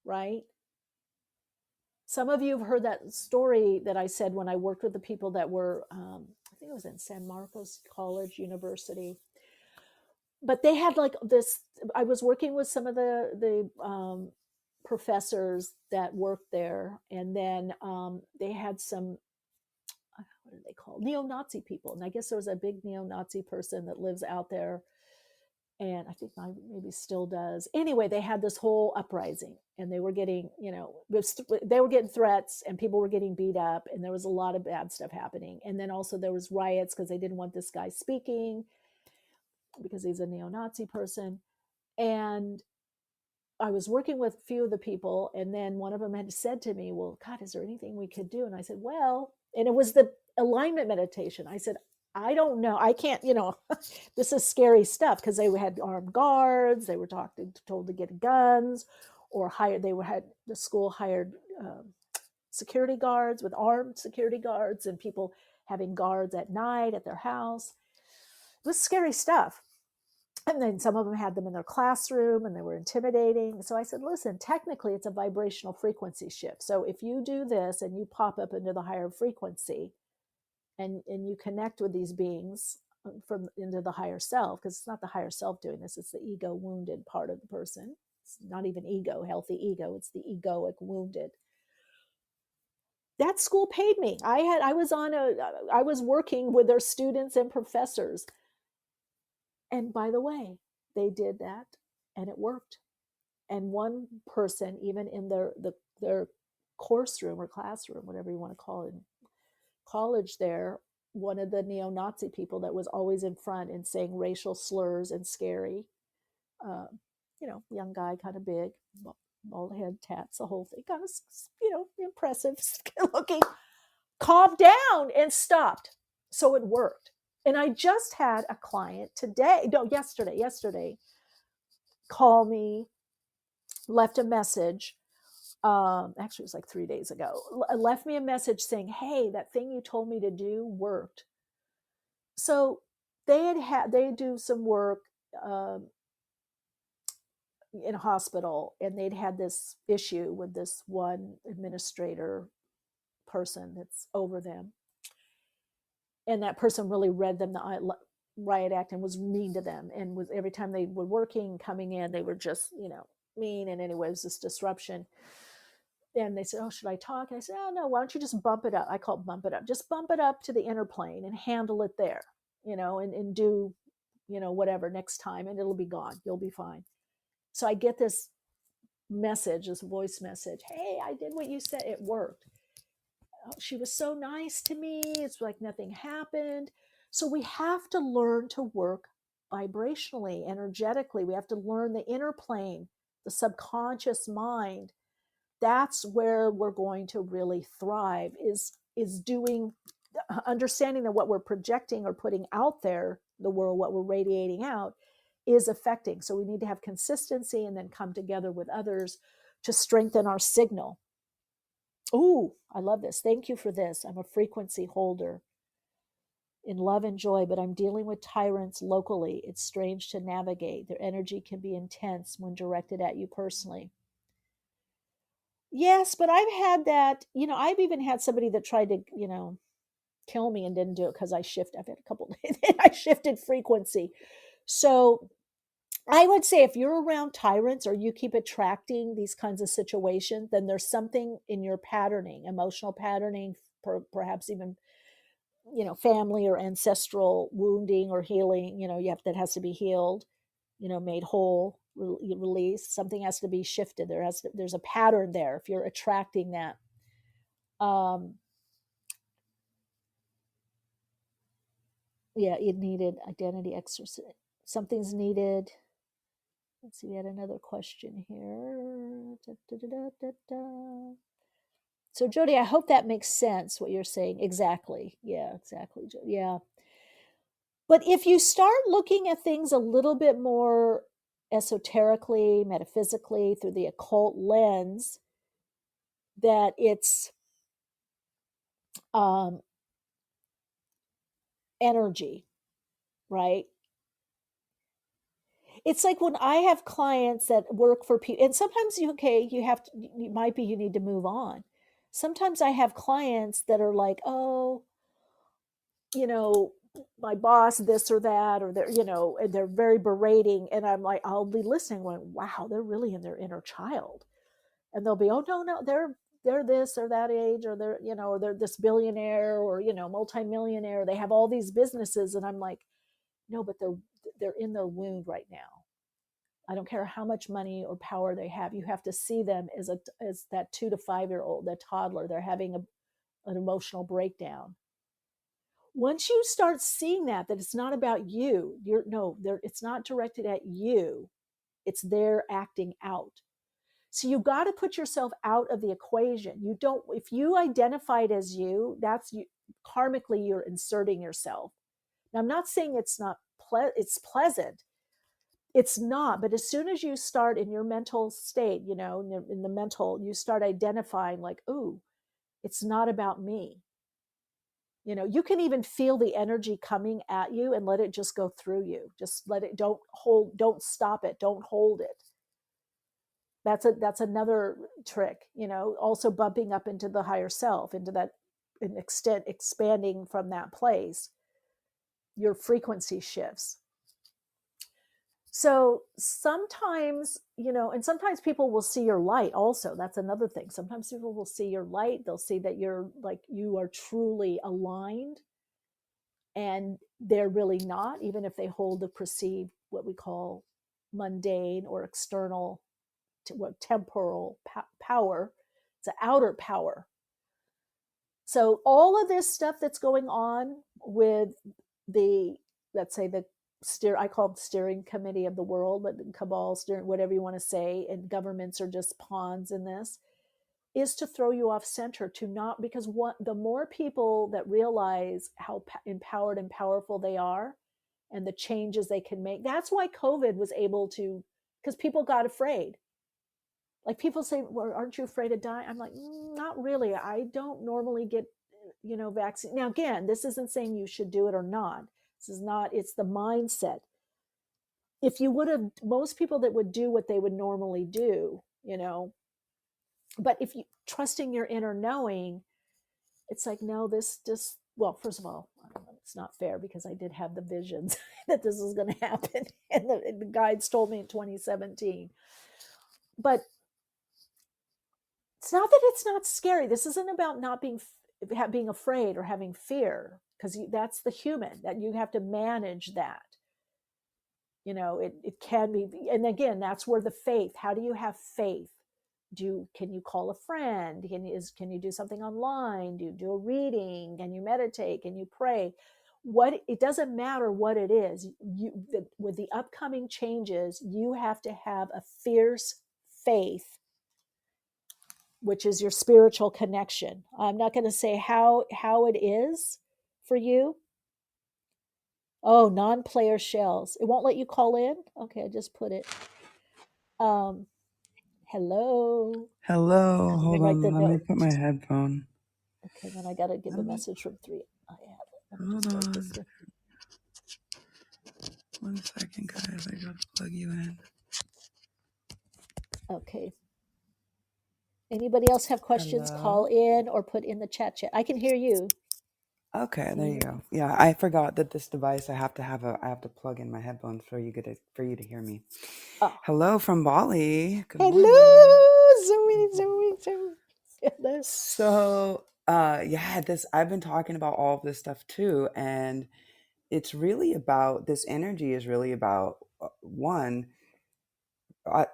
right? Some of you have heard that story that I said when I worked with the people that were, I think it was in San Marcos College University. But they had like this, I was working with some of the professors that worked there. And then they had some, what are they called? Neo-Nazi people. And I guess there was a big neo-Nazi person that lives out there. And I think maybe still does. Anyway, they had this whole uprising, and they were getting, they were getting threats, and people were getting beat up, and there was a lot of bad stuff happening. And then also there was riots because they didn't want this guy speaking because he's a neo-Nazi person. And I was working with a few of the people, and then one of them had said to me, well, God, is there anything we could do? And I said, well, and it was the alignment meditation. I said, I don't know. I can't, this is scary stuff, because they had armed guards. They were told to get guns, or hired. Had the school hired security guards with armed security guards, and people having guards at night at their house. It was scary stuff. And then some of them had them in their classroom and they were intimidating. So I said, listen, technically it's a vibrational frequency shift. So if you do this and you pop up into the higher frequency and you connect with these beings from into the higher self, because it's not the higher self doing this, it's the ego wounded part of the person. It's not even ego, healthy ego. It's the egoic wounded. That school paid me. I was working with their students and professors. And by the way, they did that and it worked. And one person, even in their course room or classroom, whatever you want to call it, in college there, one of the neo-Nazi people that was always in front and saying racial slurs and scary, young guy, kind of big, bald head, tats, the whole thing, kind of, impressive looking, calmed down and stopped. So it worked. And I just had a client yesterday, call me, left a message. Actually, it was like 3 days ago. Left me a message saying, hey, that thing you told me to do worked. So they do some work in a hospital, and they'd had this issue with this one administrator person that's over them. And that person really read them the riot act and was mean to them. And was every time they were working, coming in, they were just, mean. And anyway, it was this disruption. And they said, oh, should I talk? And I said, oh, no, why don't you just bump it up? I call it bump it up. Just bump it up to the inner plane and handle it there, and do, whatever next time, and it'll be gone. You'll be fine. So I get this message, this voice message. Hey, I did what you said. It worked. Oh, she was so nice to me. It's like nothing happened. So we have to learn to work vibrationally, energetically. We have to learn the inner plane, the subconscious mind. That's where we're going to really thrive, is doing, understanding that what we're projecting or putting out there, the world, what we're radiating out, is affecting. So we need to have consistency and then come together with others to strengthen our signal. Ooh, I love this. Thank you for this. I'm a frequency holder in love and joy, but I'm dealing with tyrants locally. It's strange to navigate. Their energy can be intense when directed at you personally. Yes, but I've had that, I've even had somebody that tried to, kill me and didn't do it because I've had a couple days, I shifted frequency. So I would say if you're around tyrants or you keep attracting these kinds of situations, then there's something in your patterning, emotional patterning, perhaps even, family or ancestral wounding or healing, that has to be healed, made whole, released. Something has to be shifted. There's a pattern there if you're attracting that. It needed identity exercise. Something's needed. Let's see, we had another question here. So Jody, I hope that makes sense, what you're saying. Exactly. Yeah, exactly. Yeah. But if you start looking at things a little bit more esoterically, metaphysically, through the occult lens, that it's energy, right? It's like when I have clients that work for people, and sometimes you need to move on. Sometimes I have clients that are like, oh, my boss, this or that, or and they're very berating. And I'm like, I'll be listening going, wow, they're really in their inner child. And they'll be, oh, no, they're this or that age, or or they're this billionaire or, multimillionaire. They have all these businesses. And I'm like, no, but they're in their wound right now. I don't care how much money or power they have. You have to see them as that 2 to 5 year old, that toddler. They're having an emotional breakdown. Once you start seeing that it's not about you, it's not directed at you. It's their acting out. So you got to put yourself out of the equation. If you identify it as you, that's you, karmically you're inserting yourself. Now, I'm not saying it's not it's pleasant. It's not, but as soon as you start in your mental state, in the mental, you start identifying like, ooh, it's not about me. You know, you can even feel the energy coming at you and let it just go through you. Just let it, don't stop it, don't hold it. That's another trick, you know, also bumping up into the higher self, into that an extent, expanding from that place, your frequency shifts. So sometimes, you know, and sometimes people will see your light also. That's another thing. Sometimes people will see your light. They'll see that you're like, you are truly aligned, and they're really not, even if they hold the perceived, what we call mundane or external, temporal power. It's an outer power. So all of this stuff that's going on with the, let's say the I call them steering committee of the world, but cabal, steering, whatever you want to say, and governments are just pawns in this, is to throw you off center, to not, because the more people that realize how empowered and powerful they are and the changes they can make. That's why COVID was able to, because people got afraid. Like people say, well, aren't you afraid of dying? I'm like, not really. I don't normally get, you know, vaccine. Now, again, this isn't saying you should do it or not. This is not, it's the mindset. If you would have, most people that would do what they would normally do, you know, but if you trusting your inner knowing, it's like, no, this just, well, first of all, it's not fair because I did have the visions that this was going to happen. And the guides told me in 2017. But it's not that it's not scary. This isn't about not being afraid or having fear, because that's the human, that you have to manage that. You know, it can be, and again, that's where the faith. How do you have faith? Can you call a friend? Can you do something online? Do you do a reading? Can you meditate? Can you pray? It doesn't matter what it is. With the upcoming changes, you have to have a fierce faith, which is your spiritual connection. I'm not going to say how it is for you. Oh, non-player shells. It won't let you call in? Okay, I just put it. Hello. Hello. Hold on. Let me put my headphone. Okay, then I got to give a message from 3. Hold on. 1 second, guys. I got to plug you in. Okay. Anybody else have questions? Hello? Call in or put in the chat. I can hear you. Okay, there you go. Yeah, I forgot that this device I have to plug in my headphones for you to hear me. Oh. Hello from Bali. Good Hello, Zoe. So, I've been talking about all of this stuff too, and it's really about, this energy is really about one,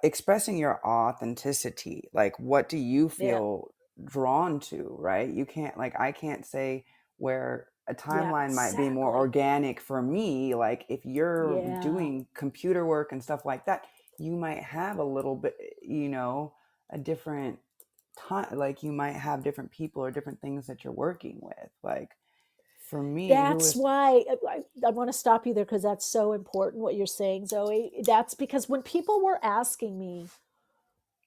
expressing your authenticity. Like, what do you feel drawn to, right? You can't, like, I can't say where a timeline might be more organic for me. Like, if you're doing computer work and stuff like that, you might have a little bit, you know, a different time. Like, you might have different people or different things that you're working with. Like, for me, that's why I want to stop you there, because that's so important what you're saying, Zoe. That's because when people were asking me,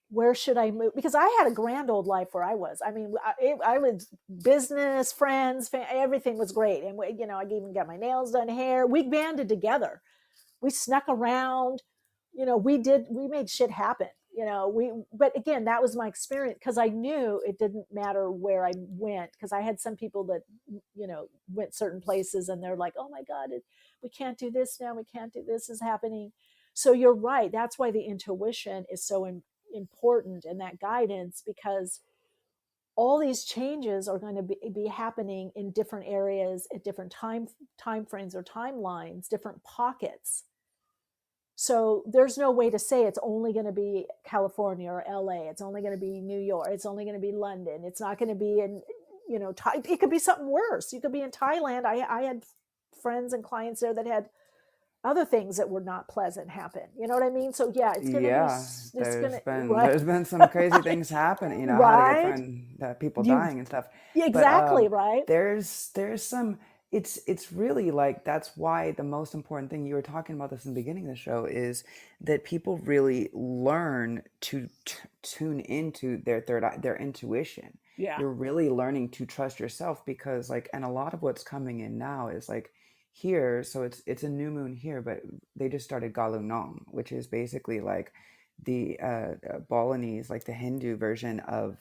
where should I move? Because I had a grand old life where I was. I mean, I was business, friends, everything was great. And, you know, I even got my nails done, hair. We banded together. We snuck around. You know, we made shit happen. You know, but again, that was my experience, because I knew it didn't matter where I went, because I had some people that, you know, went certain places and they're like, oh my God, we can't do this now. We can't do this is happening. So you're right. That's why the intuition is so important, and that guidance, because all these changes are going to be happening in different areas at different time frames or timelines, different pockets. So there's no way to say it's only going to be California or LA. It's only going to be New York. It's only going to be London. It's not going to be in, you know, it could be something worse. You could be in Thailand. I had friends and clients there that had other things that were not pleasant happen. You know what I mean? So yeah, it's going to be, there's been some crazy things happening, you know, I had a good friend, people dying and stuff. Exactly. But, right. There's some, it's really like, that's why the most important thing, you were talking about this in the beginning of the show, is that people really learn to tune into their intuition. Yeah. You're really learning to trust yourself, because like, and a lot of what's coming in now is like here. So it's a new moon here, but they just started Galunong, which is basically like the Balinese, like the Hindu version of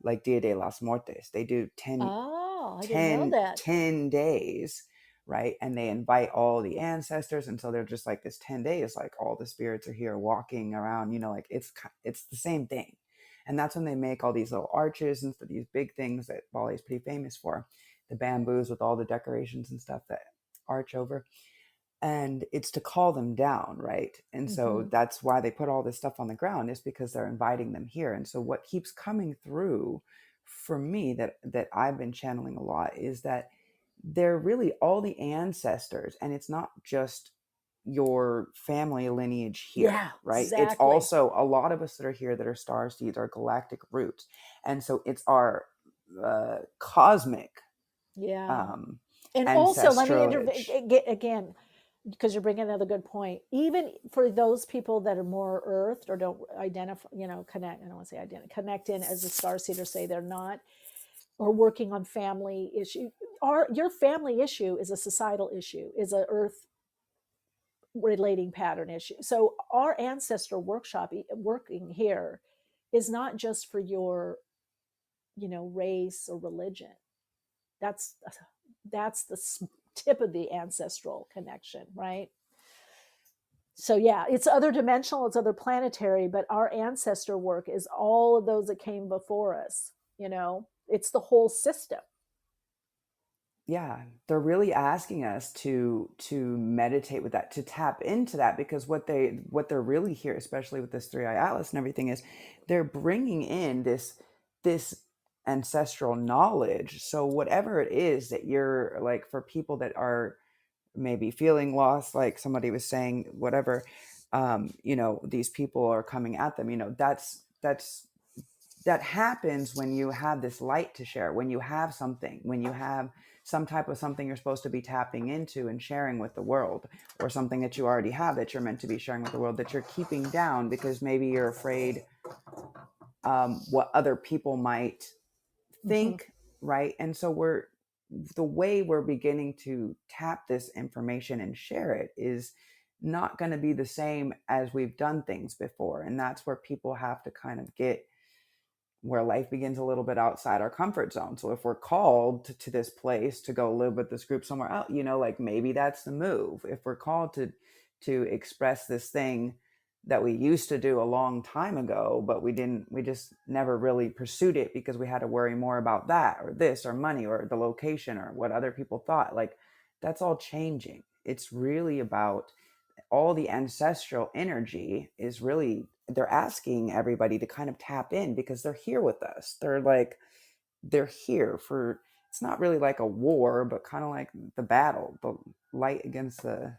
like Dia de las Muertes. They do Oh, I didn't know 10 that. 10 days, right? And they invite all the ancestors, and so they're just like this 10 days, like all the spirits are here walking around, like it's the same thing. And that's when they make all these little arches and these big things that Bali is pretty famous for, the bamboos with all the decorations and stuff that arch over. And it's to call them down, right? And so that's why they put all this stuff on the ground, is because they're inviting them here. And so what keeps coming through for me that I've been channeling a lot is that they're really all the ancestors, and it's not just your family lineage here, Yeah, right? It's exactly. also a lot of us that are here that are star seeds, our galactic roots. And so it's our cosmic Yeah. And also, let me intervene again, because you're bringing another good point. Even for those people that are more earthed or don't identify, connect, I don't want to say identify, connect in as a starseed, or say they're not, or working on family issue. Your family issue is a societal issue, is a earth relating pattern issue. So our ancestor workshop working here is not just for your, race or religion. That's the tip of the ancestral connection, right? So yeah, it's other dimensional, it's other planetary, but our ancestor work is all of those that came before us. It's the whole system. Yeah, they're really asking us to meditate with that, to tap into that, because what they're really here, especially with this 3-eye atlas and everything, is they're bringing in this ancestral knowledge. So whatever it is that you're like, for people that are maybe feeling lost, like somebody was saying, whatever, these people are coming at them, that happens when you have this light to share, when you have some type of something you're supposed to be tapping into and sharing with the world, or something that you already have that you're meant to be sharing with the world, that you're keeping down because maybe you're afraid what other people might think, right? And so the way we're beginning to tap this information and share it is not going to be the same as we've done things before. And that's where people have to kind of get where life begins a little bit outside our comfort zone. So if we're called to this place to go live with this group somewhere else, like maybe that's the move. If we're called to express this thing that we used to do a long time ago, but we just never really pursued it because we had to worry more about that or this or money or the location or what other people thought, like that's all changing. It's really about all the ancestral energy is really, they're asking everybody to kind of tap in, because they're here with us. They're here for, it's not really like a war, but kind of like the battle, the light against the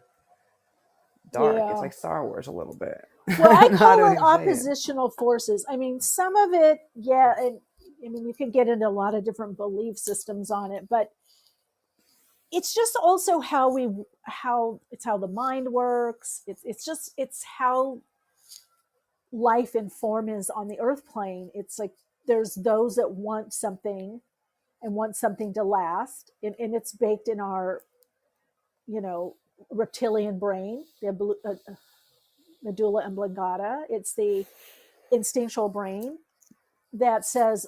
dark. Yeah. It's like Star Wars a little bit. Well, I call it oppositional forces. I mean, some of it, yeah, and I mean, you can get into a lot of different belief systems on it, but it's just also how the mind works. It's how life and form is on the earth plane. It's like there's those that want something and want something to last, and it's baked in our reptilian brain, the medulla oblongata. It's the instinctual brain that says,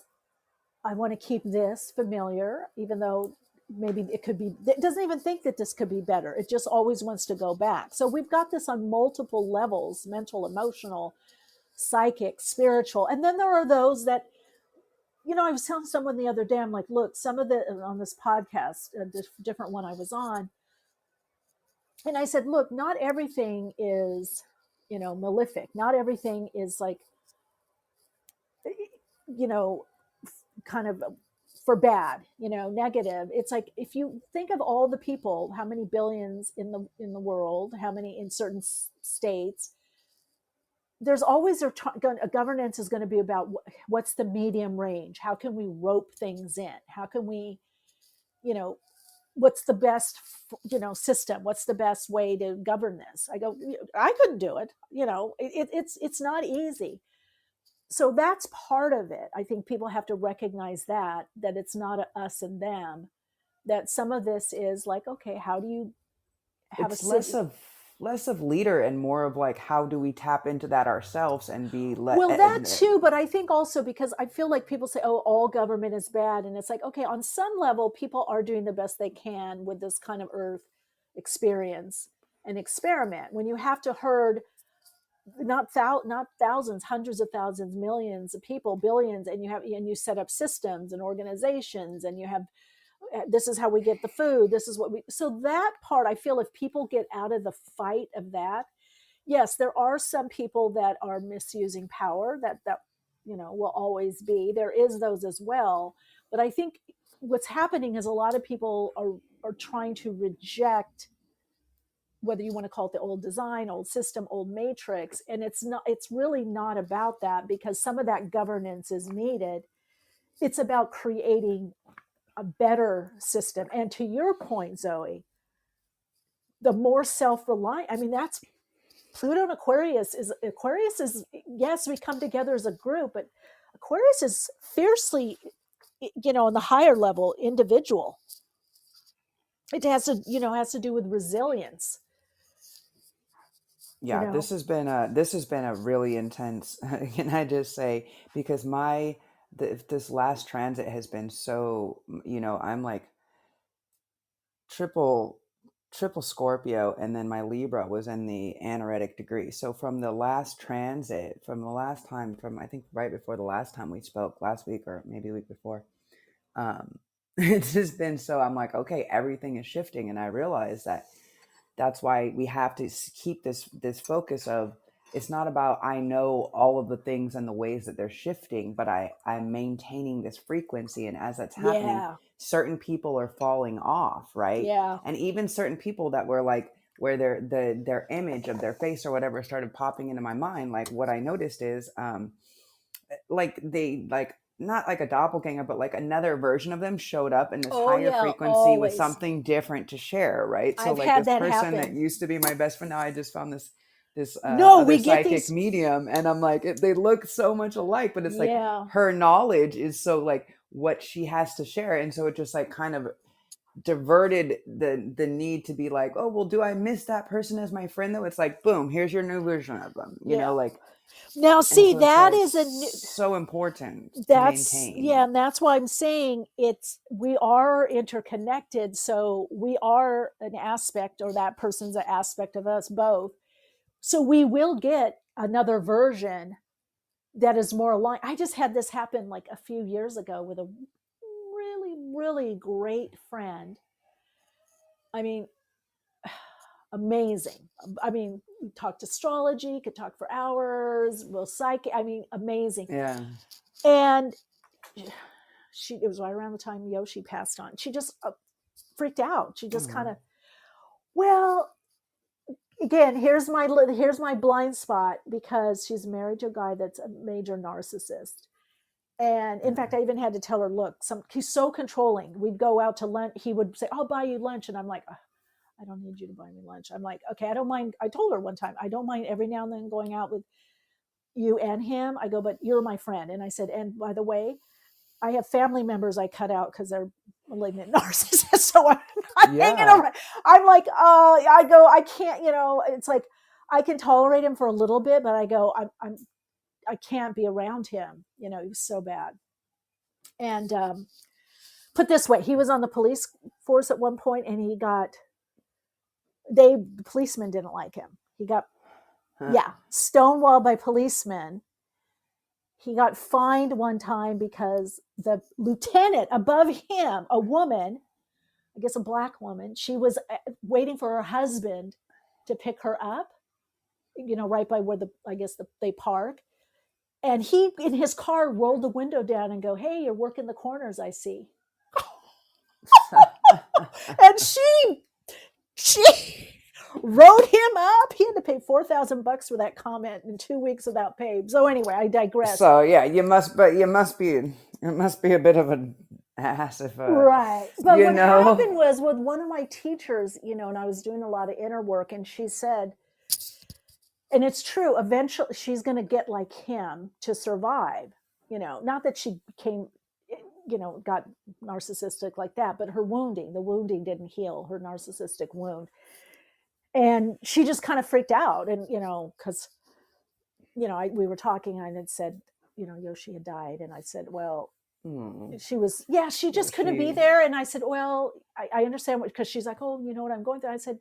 I want to keep this familiar, even though maybe it doesn't even think that this could be better. It just always wants to go back. So we've got this on multiple levels: mental, emotional, psychic, spiritual. And then there are those that, I was telling someone the other day, I'm like, look, some of on this podcast, a different one I was on, and I said, look, not everything is, malefic. Not everything is like, kind of for bad, negative. It's like, if you think of all the people, how many billions in the world, how many in certain states, there's always a governance is going to be about what's the medium range. How can we rope things in? How can we, what's the best, system? What's the best way to govern this? I go, I couldn't do it. It's not easy. so that's part of it. I think people have to recognize that it's not a us and them, that some of this is like, okay, how do you have It's a less of leader and more of like, how do we tap into that ourselves and be well, that too, but I think also because I feel like people say, oh, all government is bad, and it's like, okay, on some level people are doing the best they can with this kind of earth experience and experiment. When you have to herd not thousands, hundreds of thousands, millions of people, billions, and you set up systems and organizations, and you have, this is how we get the food, this is what we, so that part, I feel if people get out of the fight of that, yes, there are some people that are misusing power, that will always be, there is those as well, but I think what's happening is a lot of people are trying to reject, whether you want to call it the old design, old system, old matrix. And it's really not about that, because some of that governance is needed. It's about creating a better system. And to your point, Zoe, the more self-reliant, I mean, that's Pluto and Aquarius is, yes, we come together as a group, but Aquarius is fiercely, on the higher level, individual. It has to do with resilience. Yeah, this has been a really intense, can I just say, because this last transit has been so, I'm like triple Scorpio, and then my Libra was in the anaretic degree. So from the last transit, from I think right before the last time we spoke, last week or maybe a week before, it's just been so, I'm like, okay, everything is shifting. And I realized that's why we have to keep this focus of, it's not about, I know all of the things and the ways that they're shifting, but I'm maintaining this frequency. And as that's happening, certain people are falling off, right? Yeah. And even certain people that were like, where their image of their face or whatever started popping into my mind, like what I noticed is, like they like, not like a doppelganger, but like another version of them showed up in this higher frequency with something different to share, right? So I've like had this that person happen. that used to be my best friend, now I just found this we get psychic medium, and I'm like, they look so much alike, but it's like her knowledge is so like what she has to share, and so it just like kind of diverted the need to be like, oh well, do I miss that person as my friend though? It's like, boom, here's your new version of them, you know, like. Now, see, so that like, is so important to maintain. Yeah, and that's why I'm saying we are interconnected. So we are an aspect, or that person's an aspect of us both. So we will get another version that is more aligned. I just had this happen like a few years ago with a really, really great friend. I mean, amazing. I mean, we talked astrology, could talk for hours, well, psychic, I mean, amazing. Yeah. And it was right around the time Yoshi passed on. She just freaked out. She just kind of, well, again, here's my blind spot, because she's married to a guy that's a major narcissist. And in fact, I even had to tell her, look, he's so controlling. We'd go out to lunch. He would say, I'll buy you lunch. And I'm like, I don't need you to buy me lunch. I'm like, okay, I don't mind. I told her one time, I don't mind every now and then going out with you and him. I go, but you're my friend. And I said, and by the way, I have family members I cut out because they're malignant narcissists. So I'm not hanging around. I'm like, I go, I can't, it's like, I can tolerate him for a little bit, but I go, I can't be around him. He was so bad. And put this way, he was on the police force at one point, and the policemen didn't like him. He got, stonewalled by policemen. He got fined one time because the lieutenant above him, a woman, I guess a black woman, she was waiting for her husband to pick her up, right by where they park. And he, in his car, rolled the window down and go, hey, you're working the corners, I see. And she wrote him up. He had to pay $4,000 for that comment in 2 weeks without pay. So anyway, I digress. So yeah, it must be a bit of an ass if right. But what happened was with one of my teachers, and I was doing a lot of inner work, and she said, And it's true. Eventually, she's going to get like him to survive. Not that she became, got narcissistic like that, but the wounding didn't heal her narcissistic wound. And she just kind of freaked out. And, because, we were talking and I had said, Yoshi had died. And I said, well, she just couldn't be there. And I said, well, I understand because she's like, oh, you know what I'm going through. I said,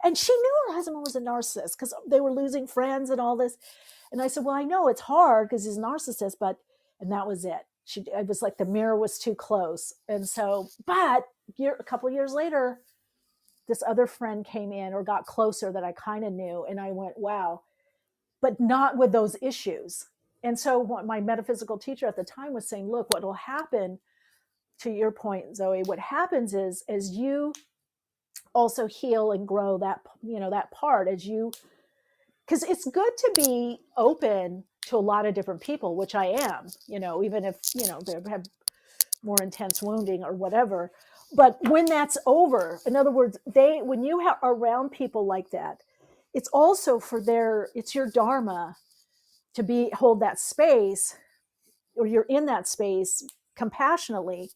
and she knew her husband was a narcissist because they were losing friends and all this. And I said, well, I know it's hard because he's a narcissist, and that was it. It was like the mirror was too close. And so, but a couple of years later, this other friend came in or got closer that I kind of knew. And I went, wow, but not with those issues. And so what my metaphysical teacher at the time was saying, look, what will happen, to your point, Zoe, what happens is as you also heal and grow that, that part because it's good to be open to a lot of different people, which I am, even if, they have more intense wounding or whatever. But when that's over, in other words, when you are around people like that, it's also it's your dharma to hold that space, or you're in that space compassionately.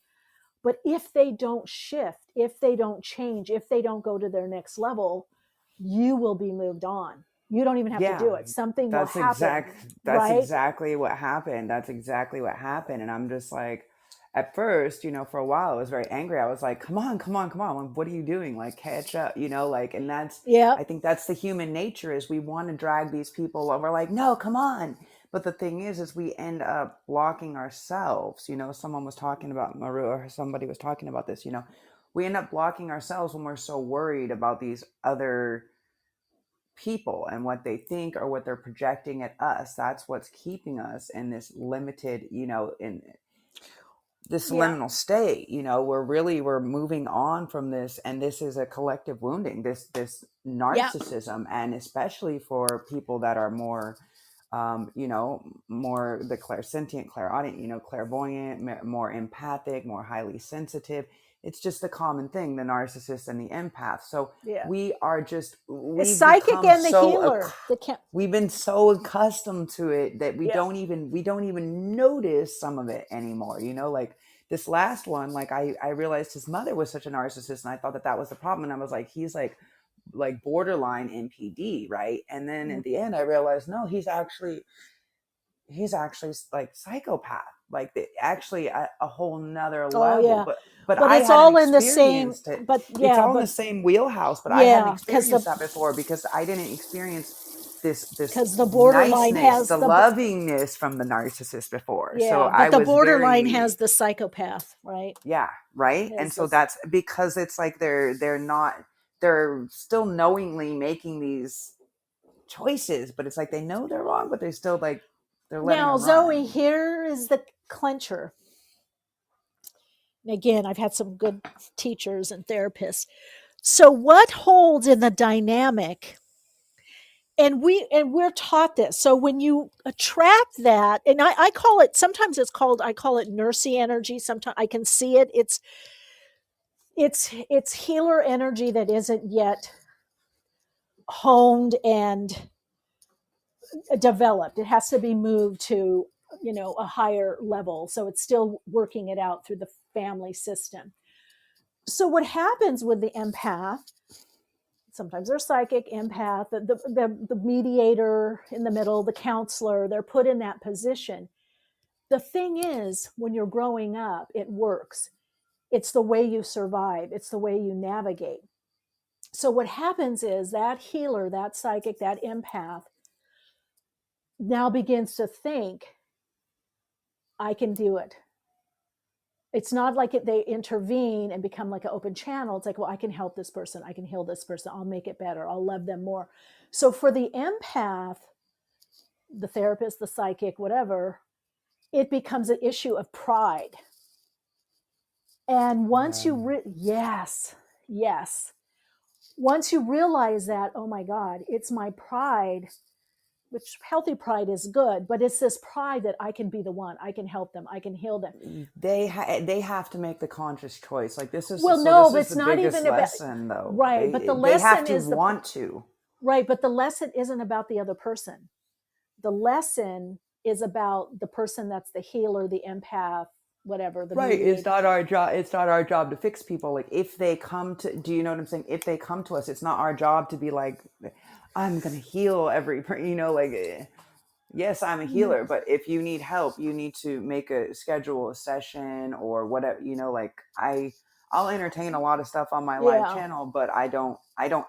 But if they don't shift, if they don't change, if they don't go to their next level, you will be moved on. You don't even have to do it. Something will happen. That's exactly what happened. That's exactly what happened. And I'm just like, at first, for a while, I was very angry. I was like, come on. Like, what are you doing? Like, catch up, and that's, I think that's the human nature is we want to drag these people over. Like, no, come on. But the thing is we end up blocking ourselves. Someone was talking about Maru, or somebody was talking about this, we end up blocking ourselves when we're so worried about these other people and what they think or what they're projecting at us. That's what's keeping us in this limited, in this liminal state. We're moving on from this, and this is a collective wounding, this narcissism, and especially for people that are more more the clairsentient, clairaudient, clairvoyant, more empathic, more highly sensitive. It's just the common thing, the narcissist and the empath. So we are just, the psychic and the healer. We've been so accustomed to it that we don't even notice some of it anymore. Like this last one, like I realized his mother was such a narcissist, and I thought that was the problem. And I was like, he's like borderline NPD, right? And then at the end I realized, no, he's actually like psychopath, like actually a whole nother level. But it's all in the same it's all in the same wheelhouse, but I hadn't experienced that before because I didn't experience this because the borderline has the lovingness from the narcissist before. So but the borderline has the psychopath, right? And so that's because it's like they're still knowingly making these choices, but it's like they know they're wrong, but they're still like they're letting now them Zoe run. Here is the clincher. And again, I've had some good teachers and therapists. So what holds in the dynamic, and we're taught this, so when you attract that, and I call it, sometimes I call it nursey energy. Sometimes I can see it. It's healer energy that isn't yet honed and developed. It has to be moved to, a higher level. So it's still working it out through the family system. So what happens with the empath, sometimes they're psychic, empath, the mediator in the middle, the counselor, they're put in that position. The thing is, when you're growing up, it works. It's the way you survive. It's the way you navigate. So what happens is that healer, that psychic, that empath now begins to think, I can do it. It's not like they intervene and become like an open channel. It's like, well, I can help this person. I can heal this person. I'll make it better. I'll love them more. So for the empath, the therapist, the psychic, whatever, it becomes an issue of pride. And once yes. Once you realize that, oh my God, it's my pride, which healthy pride is good, but it's this pride that I can be the one, I can help them, I can heal them. They have to make the conscious choice. Like this is but it's not even about lesson, though. Right, but the lesson they have to is want to. Right. But the lesson isn't about the other person. The lesson is about the person that's the healer, the empath, whatever, the Right. It's mediator. not our job. It's not our job to fix people. Like if they come to, do you know what I'm saying? If they come to us, it's not our job to be like, I'm going to heal every, yes, I'm a healer, but if you need help, you need to make a schedule, a session or whatever, I'll entertain a lot of stuff on my live channel, but I don't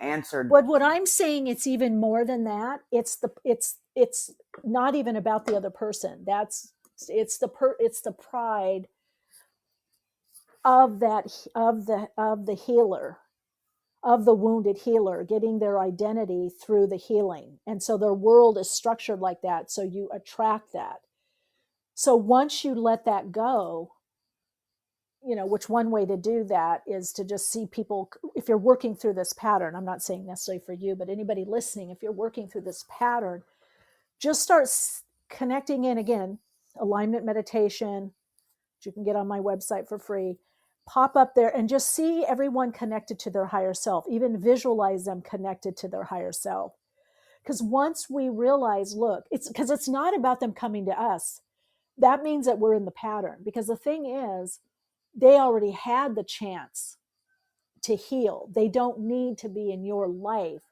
answer. But what I'm saying, it's even more than that. It's not even about the other person. It's the pride of the healer, of the wounded healer, getting their identity through the healing. And so their world is structured like that. So you attract that. So once you let that go, which one way to do that is to just see people, if you're working through this pattern, I'm not saying necessarily for you, but anybody listening, if you're working through this pattern, just start connecting in again, alignment meditation, which you can get on my website for free. Pop up there and just see everyone connected to their higher self, even visualize them connected to their higher self. Because once we realize, look, it's not about them coming to us. That means that we're in the pattern. Because the thing is, they already had the chance to heal. They don't need to be in your life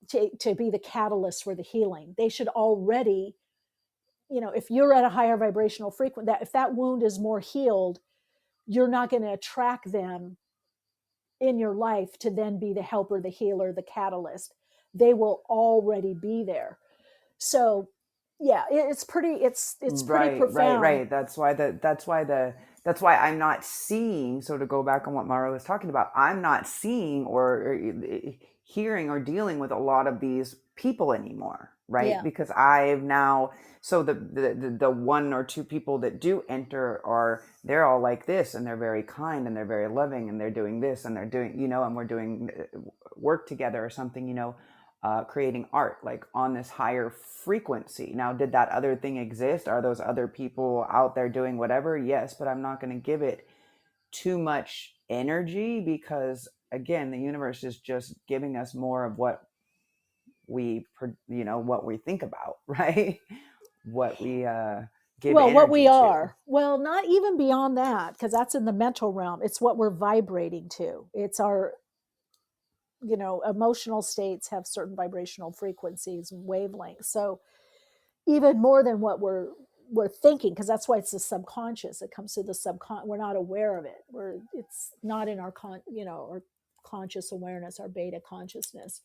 to be the catalyst for the healing. They should already, if you're at a higher vibrational frequency, if that wound is more healed, you're not going to attract them in your life to then be the helper, the healer, the catalyst. They will already be there. So yeah, it's pretty profound. Right. That's why I'm not seeing, so to go back on what Mara was talking about, I'm not seeing or hearing or dealing with a lot of these people anymore, right? Yeah. Because I've now, so the one or two people that do enter they're all like this, and they're very kind and they're very loving and they're doing this and they're doing, and we're doing work together or something, creating art, like on this higher frequency. Now, did that other thing exist? Are those other people out there doing whatever? Yes, but I'm not going to give it too much energy because, again, the universe is just giving us more of what we think about, right? What we give energy what we to. are. Well, not even beyond that, because that's in the mental realm. It's what we're vibrating to. It's our emotional states have certain vibrational frequencies and wavelengths. So even more than what we're thinking, because that's why it's the subconscious. It comes through the subconscious. We're not aware of it. It's not in our our conscious awareness, our beta consciousness.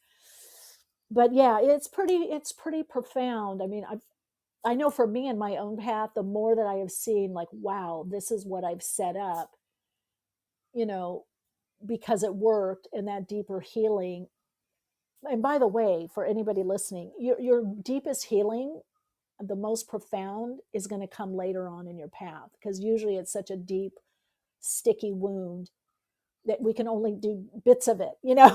But yeah, it's pretty profound. I mean, I know for me in my own path, the more that I have seen, like, wow, this is what I've set up, because it worked, and that deeper healing. And by the way, for anybody listening, your deepest healing, the most profound, is going to come later on in your path, because usually it's such a deep, sticky wound that we can only do bits of it. Yeah,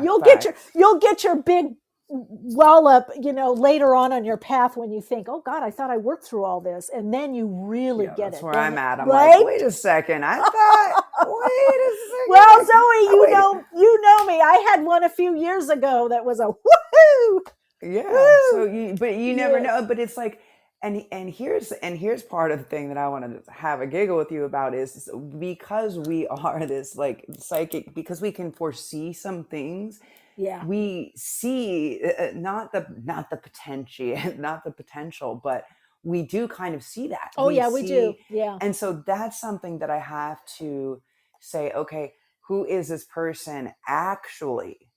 you'll get your big wallop, later on your path, when you think, oh God, I thought I worked through all this, and then you really get that's it. where I'm at. I'm right? like, wait a second. I thought, wait a second. Well, Zoe, you know me. I had one a few years ago that was a woohoo. Yeah. Woo! So you never know, but it's like, and here's part of the thing that I want to have a giggle with you about is because we are this like psychic, because we can foresee some things. Yeah. We see not the potential, but we do kind of see that. We do. Yeah. And so that's something that I have to say, okay, who is this person actually?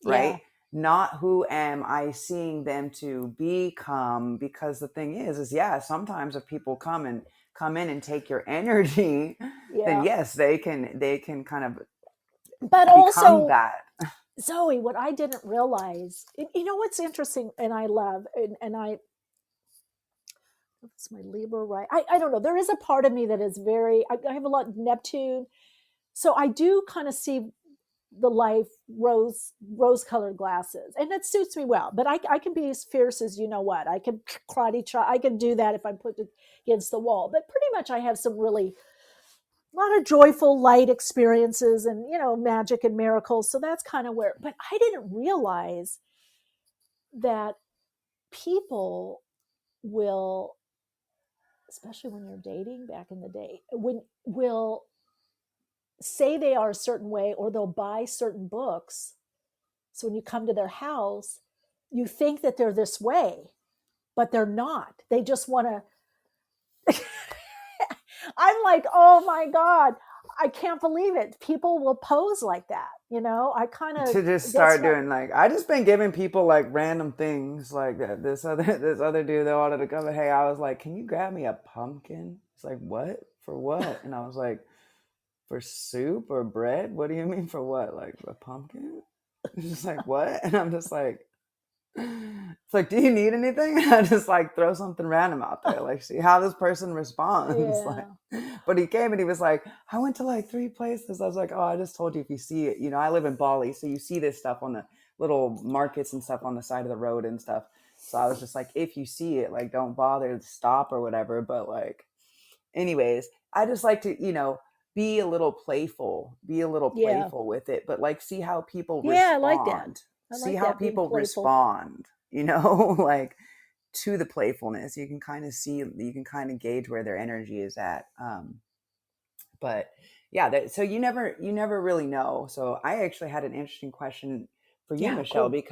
Right? Yeah. Not who am I seeing them to become, because the thing is sometimes if people come in and take your energy, then yes, they can kind of but become also that. Zoe, what I didn't realize, what's interesting, and I love, and it's my Libra, right? I don't know. There is a part of me that is I have a lot of Neptune. So I do kind of see the life rose-colored glasses, and that suits me well. But I can be as fierce as I can karate chop. I can do that if I'm put against the wall. But pretty much I have some really, lot of joyful light experiences and, magic and miracles. So that's kind of where, but I didn't realize that people will, especially when you're dating back in the day, will say they are a certain way, or they'll buy certain books. So when you come to their house, you think that they're this way, but they're not. They just want to. I'm like, oh my God, I can't believe it. People will pose like that. I kind of to just start doing like, I just been giving people like random things like that. This other dude that wanted to come. Hey, I was like, can you grab me a pumpkin? It's like, what? For what? And I was like, for soup or bread? What do you mean for what? Like a pumpkin? It's just like, what? And I'm just like, it's like, do you need anything? And I just like throw something random out there, like see how this person responds. Yeah. Like, but he came and he was like, I went to like 3 places. I was like, oh, I just told you, if you see it, I live in Bali, so you see this stuff on the little markets and stuff on the side of the road and stuff. So I was just like, if you see it, like, don't bother to stop or whatever. But like, anyways, I just like to, be a little playful with it, but like see how people respond. I like that. See how people respond, like to the playfulness. You can kind of gauge where their energy is at. But yeah, so you never really know. So I actually had an interesting question for you, Michele, cool.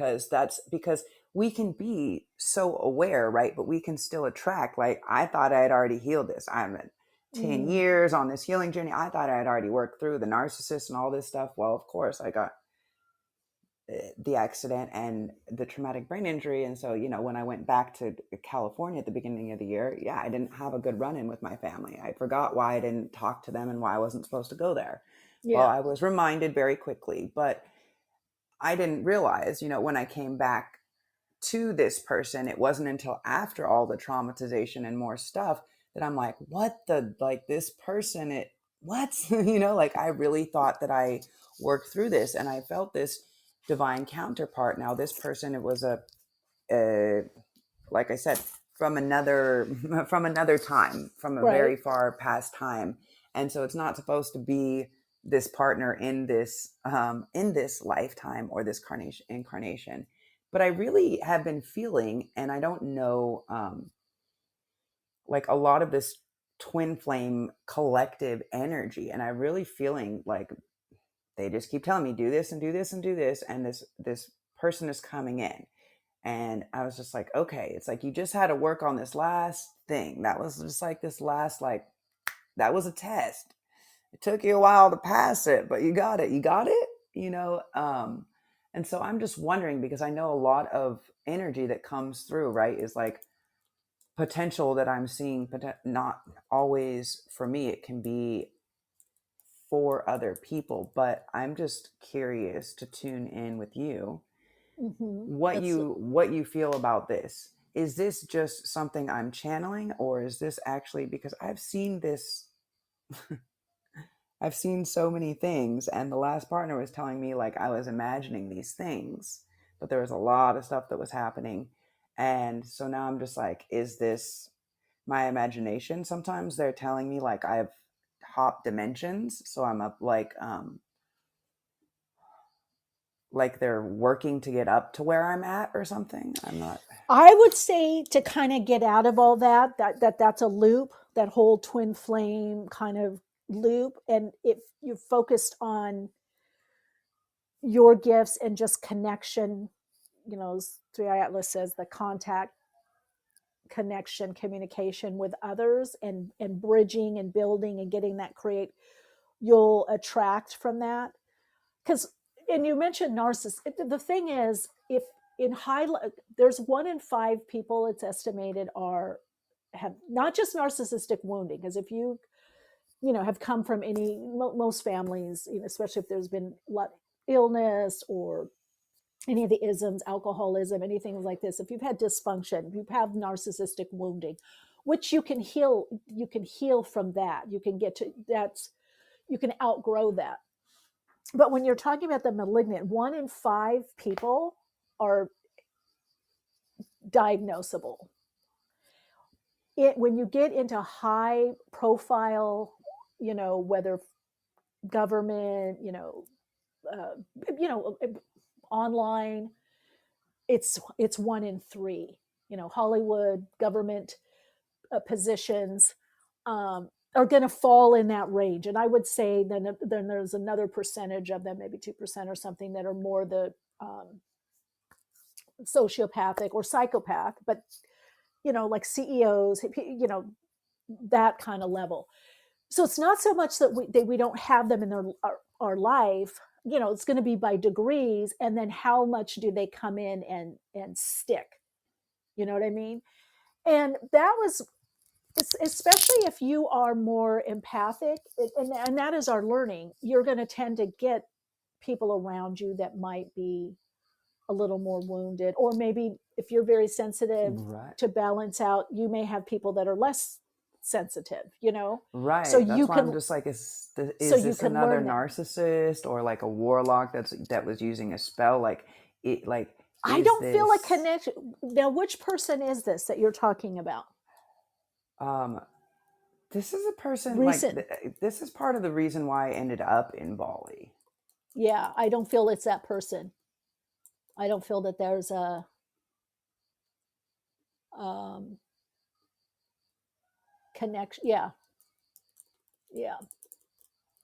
because we can be so aware, right? But we can still attract. Like, I thought I had already healed this. I'm at 10 years on this healing journey. I thought I had already worked through the narcissist and all this stuff. Well, of course, I got the accident and the traumatic brain injury. And so, when I went back to California at the beginning of the year, I didn't have a good run-in with my family. I forgot why I didn't talk to them and why I wasn't supposed to go there. Yeah. Well, I was reminded very quickly, but I didn't realize, when I came back to this person, it wasn't until after all the traumatization and more stuff that I'm like, this person, like I really thought that I worked through this, and I felt this divine counterpart. Now this person, it was a like I said, from another time, from a very far past time. And so it's not supposed to be this partner in this lifetime or this incarnation. But I really have been feeling, and I don't know, like a lot of this twin flame collective energy. And I'm really feeling like they just keep telling me, do this and do this and do this. And this person is coming in. And I was just like, okay, it's like, you just had to work on this last thing. That was just like this last, like, that was a test. It took you a while to pass it, but you got it. And so I'm just wondering, because I know a lot of energy that comes through, right, is like potential that I'm seeing, not always for me. It can be for other people, but I'm just curious to tune in with you. What you feel about this. Is this just something I'm channeling, or is this actually, because I've seen this I've seen so many things, and the last partner was telling me like I was imagining these things, but there was a lot of stuff that was happening. And so now I'm just like, is this my imagination? Sometimes they're telling me like I've hopped dimensions, so I'm up like they're working to get up to where I'm at or something. I'm not. I would say to kind of get out of all that's a loop, that whole twin flame kind of loop. And if you're focused on your gifts and just connection, Three Atlas says the contact, connection, communication with others, and bridging and building and getting that you'll attract from that. And you mentioned narcissists. The thing is, if there's 1 in 5 people, it's estimated, have not just narcissistic wounding, because if you have come from most families, especially if there's been a lot of illness or any of the isms, alcoholism, anything like this, if you've had dysfunction, you have narcissistic wounding, which you can heal from that. You can you can outgrow that. But when you're talking about the malignant, 1 in 5 people are diagnosable. When you get into high profile, whether government, online, it's 1 in 3. Hollywood, government positions are going to fall in that range. And I would say then there's another percentage of them, maybe 2% or something, that are more the sociopathic or psychopath, but like CEOs, that kind of level. So it's not so much that we don't have them in our life. It's going to be by degrees, and then how much do they come in and stick? You know what I mean? And that was, especially if you are more empathic, and that is our learning. You're going to tend to get people around you that might be a little more wounded, or maybe if you're very sensitive, Right. to balance out, you may have people that are less sensitive, Right. So That's you why can, I'm just like, is so you this can another learn them. narcissist or like a warlock that was using a spell? Like it, like I is don't feel a this connection. Now, which person is this that you're talking about? this is a person Recent. this is part of the reason why I ended up in Bali. Yeah, I don't feel it's that person. I don't feel that there's a connection. Yeah.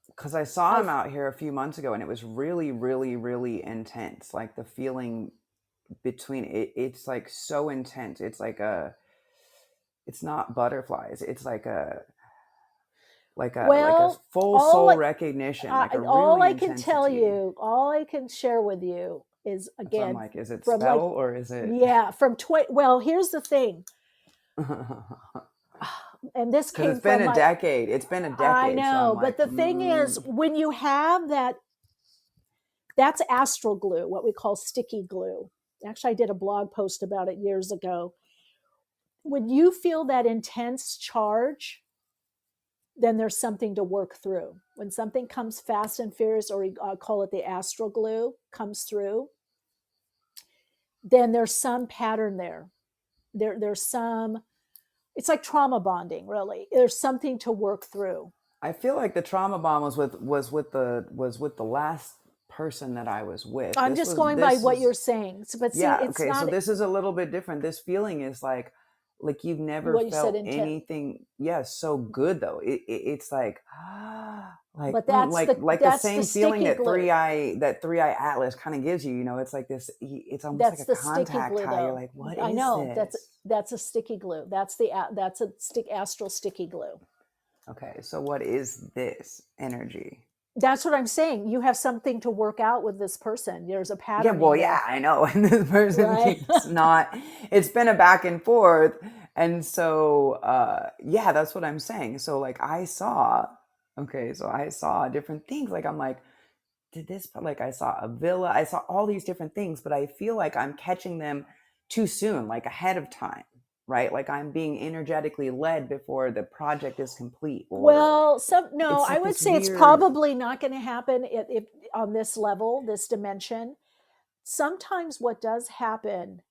Because I saw him out here a few months ago, and it was really, really, really intense. Like the feeling between it's like so intense. It's like it's not butterflies. It's like a Well, full soul recognition, like a all really I can tell intensity. you, all I can share with you is, That's why I'm again, like, is it from spell like, or is it? yeah, from well, here's the thing. And this Because came it's been from a decade. It's been a decade. I know, so I'm but like, the thing is, when you have that's astral glue, what we call sticky glue. Actually, I did a blog post about it years ago. When you feel that intense charge, then there's something to work through. When something comes fast and furious, or I call it the astral glue, comes through, then there's some pattern there. There's some, it's like trauma bonding, really. There's something to work through. I feel like the trauma bond was with the last person that I was with. I'm just going by what you're saying. But see, yeah, it's okay. not. So this is a little bit different. This feeling is like you've never What you said, felt intent. anything. Yes, so good though. It's like but that's the same feeling that glue. three eye Atlas kind of gives you. You know, it's like this. It's almost That's like the a contact sticky glue, high. though. You're like, what is I know this? that's a sticky glue. That's a astral sticky glue. Okay, so what is this energy? That's what I'm saying. You have something to work out with this person. There's a pattern. Yeah, well, yeah, I know. And this person right? keeps not, it's been a back and forth. And so, yeah, that's what I'm saying. So like I saw different things. Like I'm like, I saw a villa, I saw all these different things, but I feel like I'm catching them too soon, like ahead of time. Right, like I'm being energetically led before the project is complete. Well, like I would say it's probably not going to happen if on this level, this dimension. Sometimes what does happen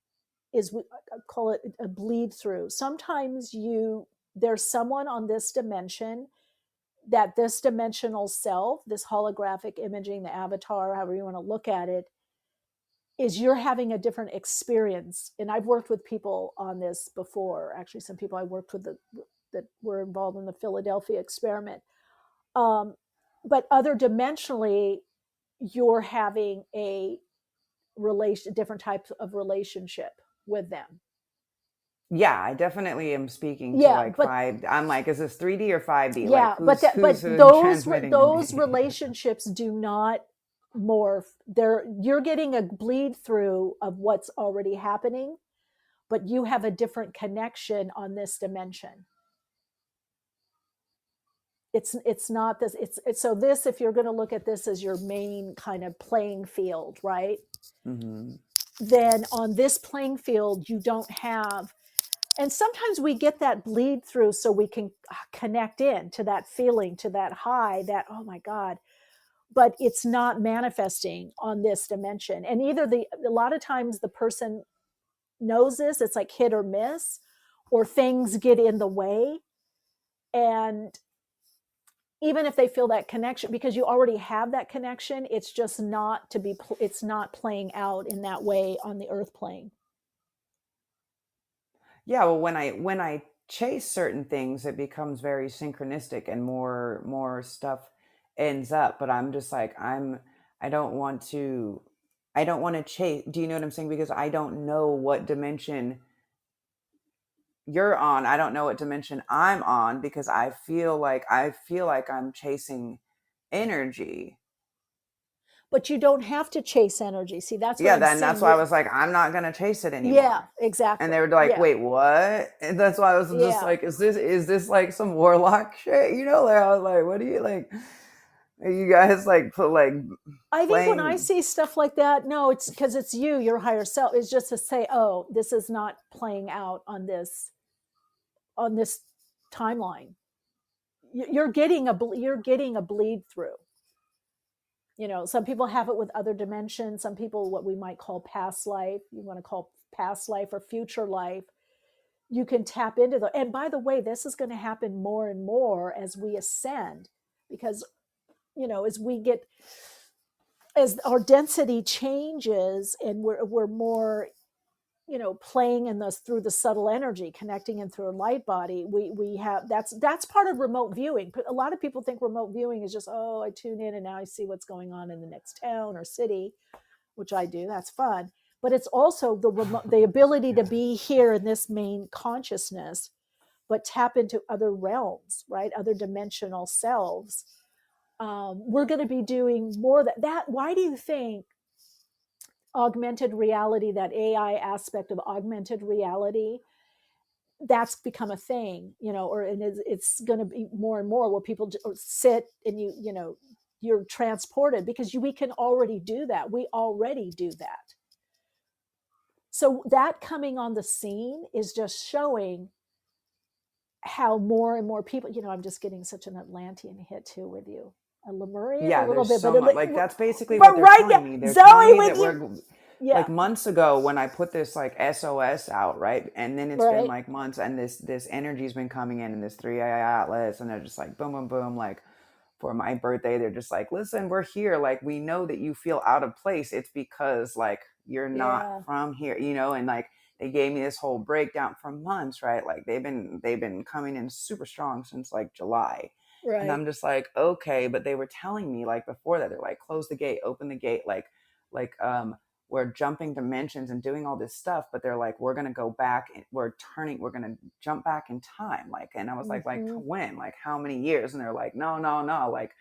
is we call it a bleed through. Sometimes there's someone on this dimension that this dimensional self, this holographic imaging, the avatar, however you want to look at it, is you're having a different experience. And I've worked with people on this before. Actually, some people I worked with that were involved in the Philadelphia experiment. But other dimensionally, you're having a different type of relationship with them. Yeah, I definitely am speaking to like 5. I'm like, is this 3D or 5D? Yeah, like, but those relationships do not morph. You're getting a bleed through of what's already happening, but you have a different connection on this dimension. It's not this. It's so this. If you're going to look at this as your main kind of playing field, right? Mm-hmm. Then on this playing field, you don't have. And sometimes we get that bleed through so we can connect in to that feeling, to that high, that, oh my God, but it's not manifesting on this dimension. And either a lot of times the person knows this, it's like hit or miss, or things get in the way. And even if they feel that connection, because you already have that connection, it's just not to be, it's not playing out in that way on the earth plane. Yeah, well, when I chase certain things, it becomes very synchronistic and more stuff ends up. But I'm just like, I don't want to chase. Do you know what I'm saying? Because I don't know what dimension you're on. I don't know what dimension I'm on, because I feel like I'm chasing energy. But you don't have to chase energy. See, that's what Yeah, I'm then saying. that's why I was like, I'm not gonna chase it anymore. Yeah, exactly. And they were like, Yeah. wait, what? And that's why I was just Yeah. like, is this like some warlock shit? You know, like I was like, what do you like? Are you guys like I think when I see stuff like that, no, it's because it's you, your higher self. It's just to say, oh, this is not playing out on this timeline. You're getting a bleed through. You know, some people have it with other dimensions. Some people, what we might call past life, you want to call past life or future life. You can tap into the, and by the way, this is going to happen more and more as we ascend, because, you know, as our density changes and we're more, you know, playing in this through the subtle energy, connecting in through a light body, we have, that's part of remote viewing. A lot of people think remote viewing is just, oh, I tune in and now I see what's going on in the next town or city, which I do. That's fun. But it's also the ability to be here in this main consciousness, but tap into other realms, right? Other dimensional selves. We're going to be doing more of that. Why do you think augmented reality, that AI aspect of augmented reality, that's become a thing, you know, and it's going to be more and more where people sit and you know, you're transported, because we can already do that. We already do that. So that coming on the scene is just showing how more and more people, you know, I'm just getting such an Atlantean hit too with you. A Lemurian, yeah, a little bit, so but much, like that's basically what they're telling me. They're Zoe, telling me that we're like months ago when I put this like SOS out, right? And then it's been like months, and this energy's been coming in this 3i Atlas, and they're just like boom, boom, boom, like for my birthday, they're just like, listen, we're here. Like, we know that you feel out of place. It's because like you're not from here, you know, and like they gave me this whole breakdown for months, right? Like they've been coming in super strong since like July. Right. And I'm just like, okay, but they were telling me like before that, they're like, close the gate, open the gate, like we're jumping dimensions and doing all this stuff, but they're like, we're gonna go back, we're gonna jump back in time, like, and I was like when, like how many years? And they're like, no, like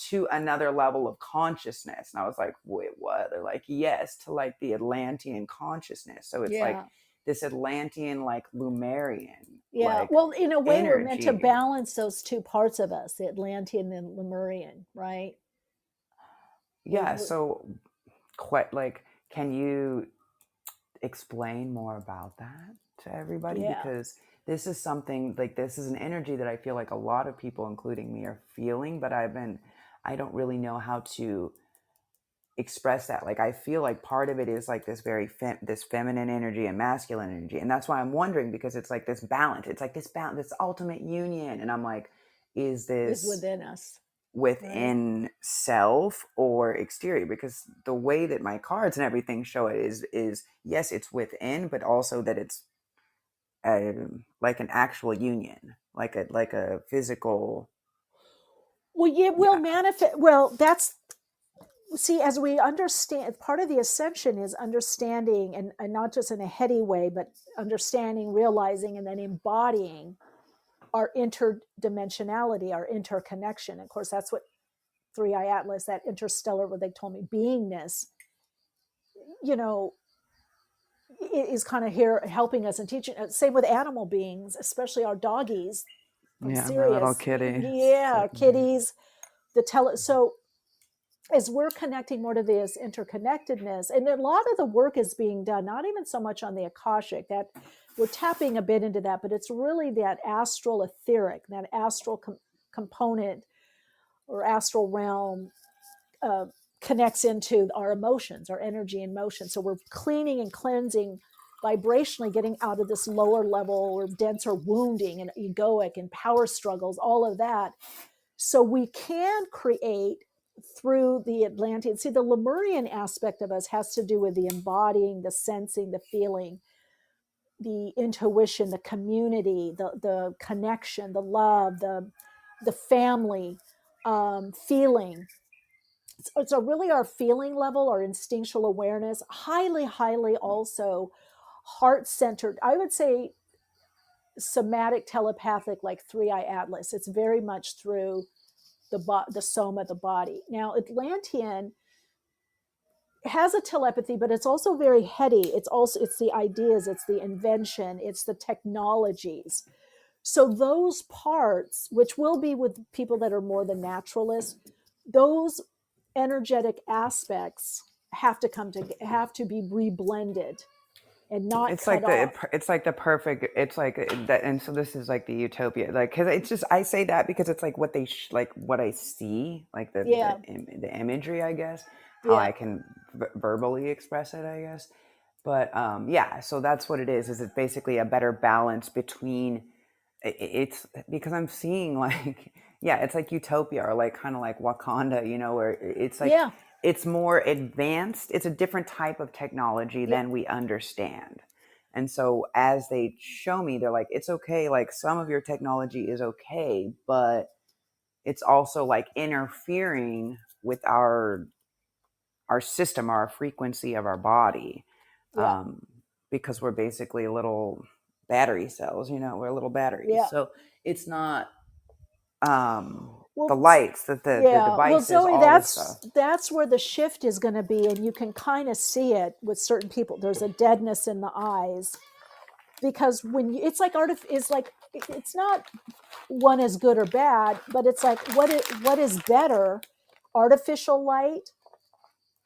to another level of consciousness. And I was like, wait, what? They're like, yes, to like the Atlantean consciousness. So it's like this Atlantean, like Lemurian. Yeah. Like, well, in a way, energy. We're meant to balance those two parts of us, the Atlantean and Lemurian, right? Yeah. So quite like, can you explain more about that to everybody? Because this is something like, this is an energy that I feel like a lot of people, including me, are feeling, but I don't really know how to express that. Like, I feel like part of it is like this very this feminine energy and masculine energy. And that's why I'm wondering, because it's like this balance, this ultimate union. And I'm like, is this within us? Within self or exterior? Because the way that my cards and everything show it is yes, it's within, but also that it's like an actual union, like a physical. Well, it will manifest. Well, that's, see, as we understand, part of the ascension is understanding, and not just in a heady way, but understanding, realizing, and then embodying our interdimensionality, our interconnection. Of course, that's what 3i Atlas, that interstellar, what they told me, beingness, you know, is kind of here helping us and teaching. Same with animal beings, especially our doggies. Yeah, my little kitty. Yeah, our kitties. So as we're connecting more to this interconnectedness, and a lot of the work is being done, not even so much on the Akashic, that we're tapping a bit into that, but it's really that astral etheric, that astral component or astral realm connects into our emotions, our energy and motion. So we're cleaning and cleansing vibrationally, getting out of this lower level or denser wounding and egoic and power struggles, all of that, So we can create through the Atlantean. See, the Lemurian aspect of us has to do with the embodying, the sensing, the feeling, the intuition, the community, the connection, the love, the family, feeling. So really our feeling level, our instinctual awareness, highly also heart-centered. I would say somatic, telepathic, like 3-eye atlas. It's very much through the soma, the body. Now, Atlantean has a telepathy, but it's also very heady. It's the ideas, it's the invention, it's the technologies. So those parts, which will be with people that are more the naturalists, those energetic aspects have to be reblended and not It's cut like off. it's like the perfect, it's like that. And so this is like the utopia, like, cause it's just, I say that because it's like what they like what I see, like Yeah, the imagery, I guess, how yeah, I can verbally express it, I guess. But yeah, so that's what it is it's basically a better balance between it's because I'm seeing like, yeah, it's like utopia, or like kind of like Wakanda, you know, where it's like yeah, it's more advanced, it's a different type of technology yeah, than we understand. And so as they show me, they're like, it's okay, like some of your technology is okay, but it's also like interfering with our system, our frequency of our body, yeah, because we're basically little battery cells, you know, we're little batteries. yeah. So it's not the Well, lights, the yeah. Well, devices, Zoe, all this stuff. that's where the shift is going to be, and you can kind of see it with certain people. There's a deadness in the eyes because when you, it's like it's not one is good or bad, but it's like what is better, artificial light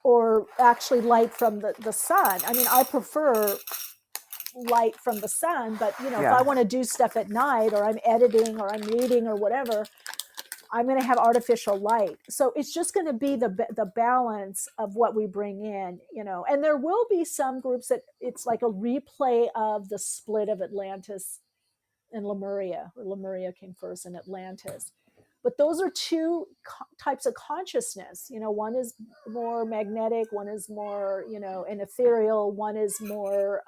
or actually light from the sun? I mean, I prefer light from the sun, but you know, if I Yeah. want to do stuff at night or I'm editing or I'm reading or whatever, I'm going to have artificial light. So it's just going to be the balance of what we bring in, you know. And there will be some groups that it's like a replay of the split of Atlantis and Lemuria, or Lemuria came first and Atlantis. But those are two types of consciousness. You know, one is more magnetic, one is more, you know, an ethereal, one is more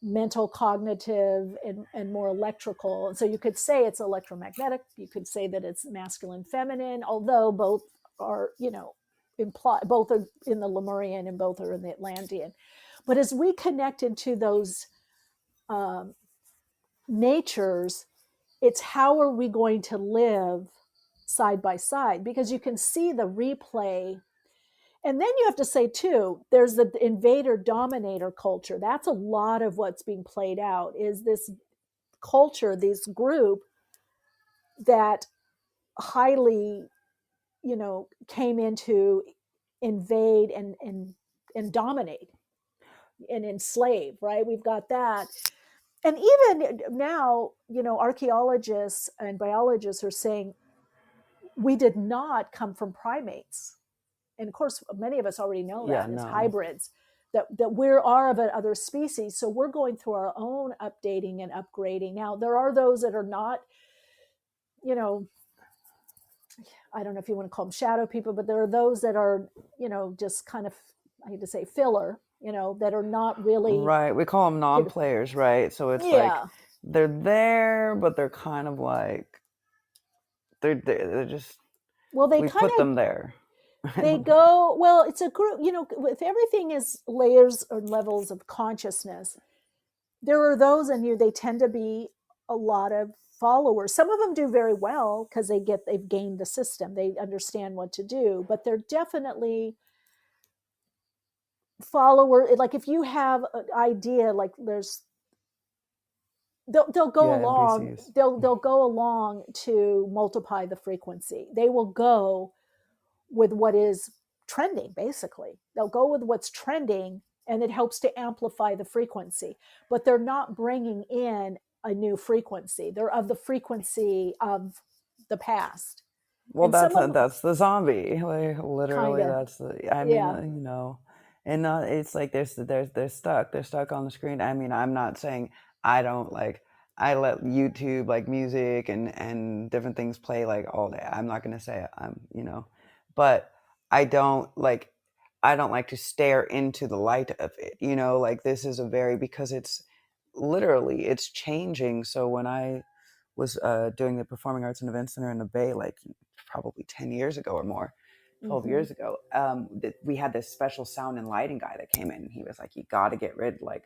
mental, cognitive, and more electrical. And so you could say it's electromagnetic. You could say that it's masculine, feminine, although both are, you know, both are in the Lemurian and both are in the Atlantean. But as we connect into those natures, it's how are we going to live side by side? Because you can see the replay. And then you have to say, too, there's the invader dominator culture. That's a lot of what's being played out is this culture, this group that highly, you know, came in to invade and dominate and enslave, right? We've got that. And even now, you know, archaeologists and biologists are saying we did not come from primates. And of course, many of us already know Yeah, that as no. hybrids, that we are of other species. So we're going through our own updating and upgrading. Now, there are those that are not, you know, I don't know if you want to call them shadow people, but there are those that are, you know, just kind of, I hate to say filler, you know, that are not really, Right. We call them you know, non-players, right? So it's like yeah. they're there, but they're kind of like they're just, Well, they we kind put of, them there. they go, well, it's a group, you know, with everything is layers or levels of consciousness. There are those in you, they tend to be a lot of followers. Some of them do very well because they've gained the system, they understand what to do, but they're definitely follower. Like if you have an idea, like they'll go Yeah, along, NPCs. they'll go along to multiply the frequency. They will go with what is trending, basically. They'll go with what's trending and it helps to amplify the frequency, but they're not bringing in a new frequency. They're of the frequency of the past. Well, And some of them that's the zombie. Like kind literally, of, that's the. I mean, yeah, you know, and it's like they're stuck. They're stuck on the screen. I mean, I'm not saying I don't like. I let YouTube, like music and different things play like all day. I'm not gonna say I'm, but I don't like to stare into the light of it, like this is because it's literally it's changing. So when I was doing the Performing Arts and Event Center in the Bay, like probably 10 years ago or more, 12 years ago, we had this special sound and lighting guy that came in, and he was like, you got to get rid, like,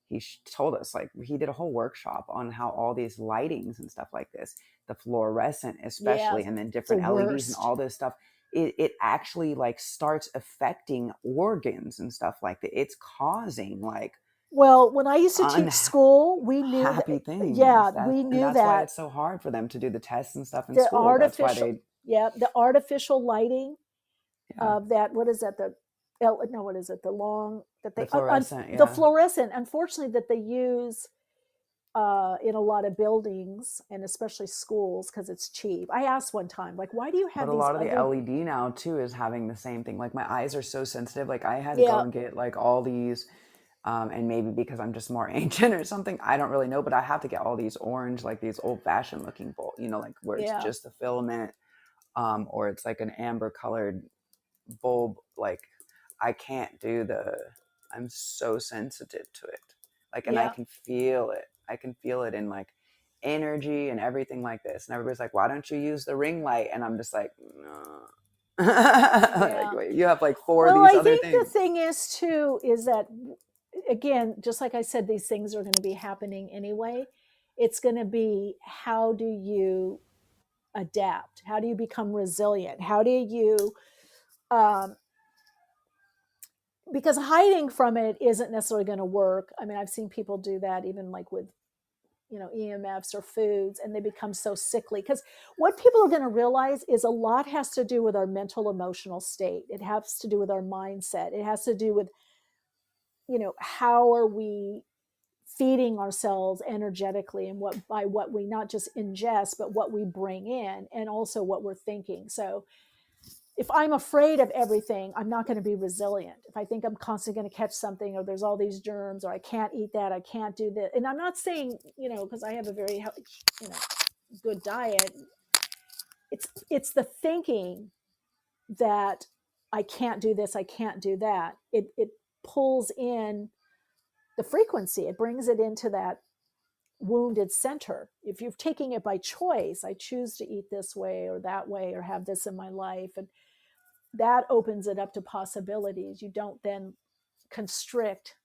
he told us, like, he did a whole workshop on how all these lightings and stuff like this, the fluorescent especially, and then different LEDs and all this stuff, it actually like starts affecting organs and stuff like that. It's causing like, well, when I used to teach school, we knew happy things. Yeah, we knew that's why it's so hard for them to do the tests and stuff in the school. artificial, That's why the artificial lighting of that. What is that? What is it? The long that they the fluorescent, the fluorescent. Unfortunately, that they use in a lot of buildings and especially schools because it's cheap. I asked one time, like, why do you have But these? a lot of the LED now too is having the same thing. Like my eyes are so sensitive. Like I had to go and get like all these. And maybe because I'm just more ancient or something, I don't really know, but I have to get all these orange, like these old fashioned looking bulb, like where it's just the filament, or it's like an amber colored bulb. Like I can't do I'm so sensitive to it. Like, and I can feel it. I can feel it in like energy and everything like this. And everybody's like, why don't you use the ring light? And I'm just like, no. Like, wait, you have like four of these other things. I think the thing is too, is that, again, just like I said, these things are going to be happening anyway. It's going to be, how do you adapt? How do you become resilient? How do you, because hiding from it isn't necessarily going to work. I mean, I've seen people do that even like with, EMFs or foods, and they become so sickly. Because what people are going to realize is a lot has to do with our mental, emotional state. It has to do with our mindset. It has to do with, how are we feeding ourselves energetically, and by what we not just ingest, but what we bring in, and also what we're thinking. So if I'm afraid of everything, I'm not going to be resilient. If I think I'm constantly going to catch something, or there's all these germs, or I can't eat that, I can't do this. And I'm not saying, because I have a very, good diet. It's the thinking that I can't do this, I can't do that. It pulls in the frequency. It brings it into that wounded center. If you're taking it by choice, I choose to eat this way or that way, or have this in my life, and that opens it up to possibilities. You don't then constrict,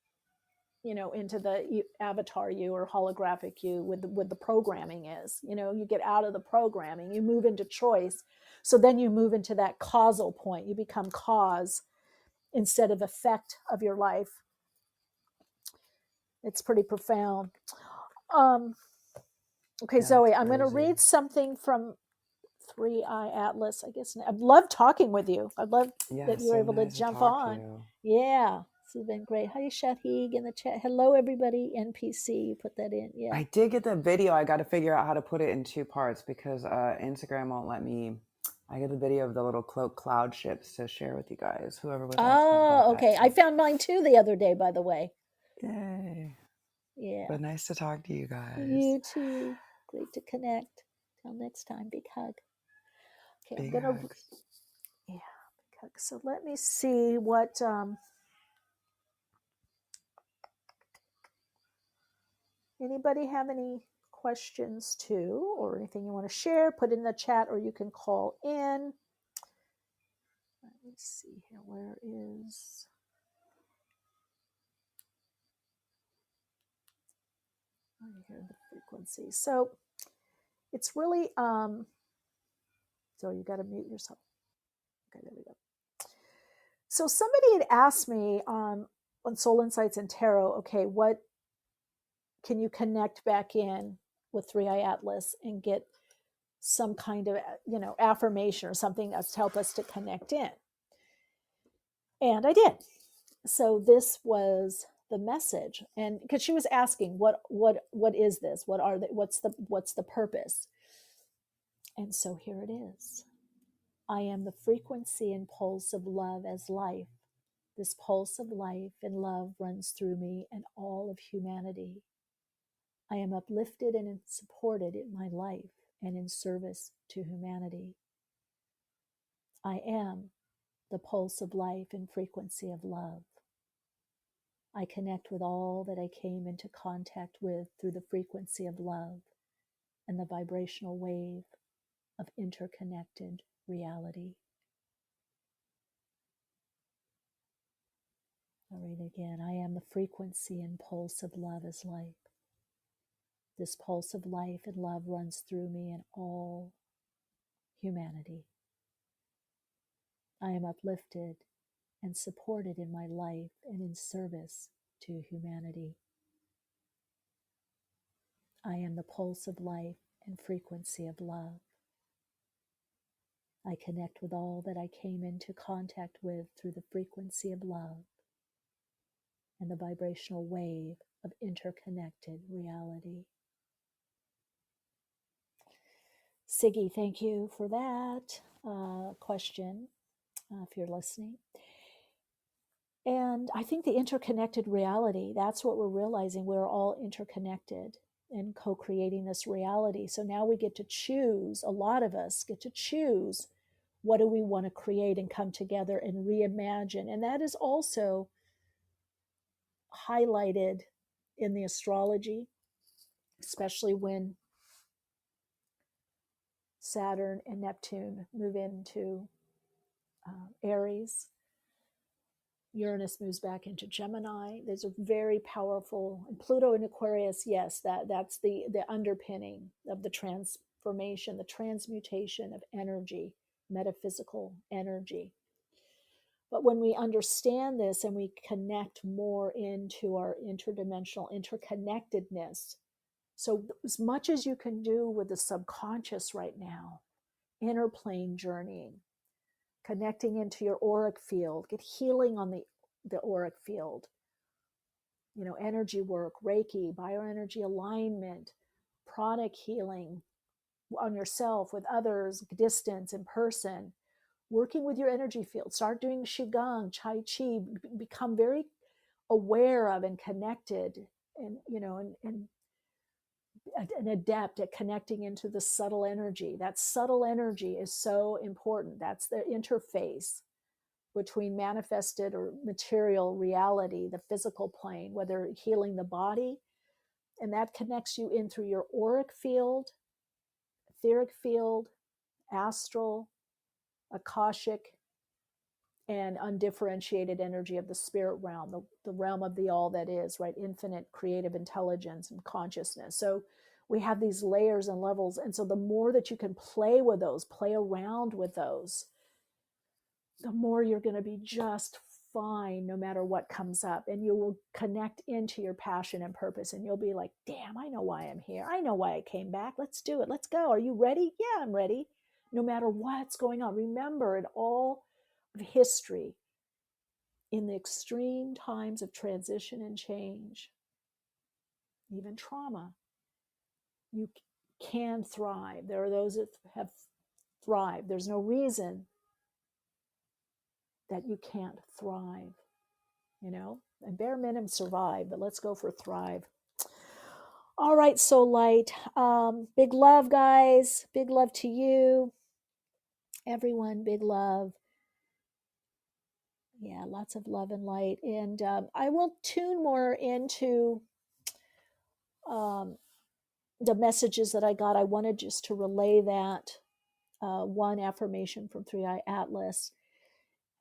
into the avatar you or holographic you with the programming is. You get out of the programming, you move into choice. So then you move into that causal point. You become cause instead of effect of your life. It's pretty profound. Okay, Zoe, I'm going to read something from 3i Atlas. I guess I love talking with you. I love that you were able to jump on. Yeah, this has been great. Hi, Shahig in the chat. Hello, everybody. NPC, you put that in. Yeah, I did get the video. I got to figure out how to put it in 2 parts because Instagram won't let me. I get the video of the little cloud ships to share with you guys. Whoever was asking about okay. that. I found mine too the other day, by the way. Yay. Yeah. But nice to talk to you guys. You too. Great to connect. Till next time. Big hug. Okay, Big I'm gonna. hugs. Yeah, big hug. So let me see what. Anybody have any questions too, or anything you want to share? Put in the chat, or you can call in. Let me see here. Where is? I hear the frequency. So it's really. So you got to mute yourself. Okay, there we go. So somebody had asked me on Soul Insights and Tarot, okay, what can you connect back in with 3i Atlas and get some kind of, affirmation or something that's help us to connect in? And I did. So this was the message. And because she was asking, what is this? What's the purpose? And so here it is. I am the frequency and pulse of love as life. This pulse of life and love runs through me and all of humanity. I am uplifted and supported in my life and in service to humanity. I am the pulse of life and frequency of love. I connect with all that I came into contact with through the frequency of love and the vibrational wave of interconnected reality. I'll read it again. I am the frequency and pulse of love as life. This pulse of life and love runs through me and all humanity. I am uplifted and supported in my life and in service to humanity. I am the pulse of life and frequency of love. I connect with all that I came into contact with through the frequency of love and the vibrational wave of interconnected reality. Siggy, thank you for that question, if you're listening. And I think the interconnected reality, that's what we're realizing. We're all interconnected and co-creating this reality. So now we get to choose, a lot of us get to choose, what do we want to create and come together and reimagine. And that is also highlighted in the astrology, especially when Saturn and Neptune move into Aries. Uranus moves back into Gemini. There's a very powerful, and Pluto in Aquarius, yes, that's the underpinning of the transformation, the transmutation of energy, metaphysical energy. But when we understand this and we connect more into our interdimensional interconnectedness, so as much as you can do with the subconscious right now, inner plane journeying, connecting into your auric field, get healing on the auric field, energy work, Reiki, bioenergy alignment, pranic healing on yourself, with others, distance, in person, working with your energy field. Start doing Qigong, Tai Chi, become very aware of and connected and an adept at connecting into the subtle energy. That subtle energy is so important. That's the interface between manifested or material reality, the physical plane, whether healing the body, and that connects you in through your auric field, etheric field, astral, akashic, and undifferentiated energy of the spirit realm, the realm of the all that is, right? Infinite creative intelligence and consciousness. So we have these layers and levels. And so the more that you can play with those, play around with those, the more you're going to be just fine no matter what comes up. And you will connect into your passion and purpose. And you'll be like, damn, I know why I'm here. I know why I came back. Let's do it. Let's go. Are you ready? Yeah, I'm ready. No matter what's going on. Remember, in all of history, in the extreme times of transition and change, even trauma, you can thrive. There are those that have thrived. There's no reason that you can't thrive, and bare minimum survive, but let's go for thrive. All right, Soul Light. Big love, guys. Big love to you. Everyone, big love. Yeah, lots of love and light. And I will tune more into the messages that I got. I wanted just to relay that one affirmation from 3i Atlas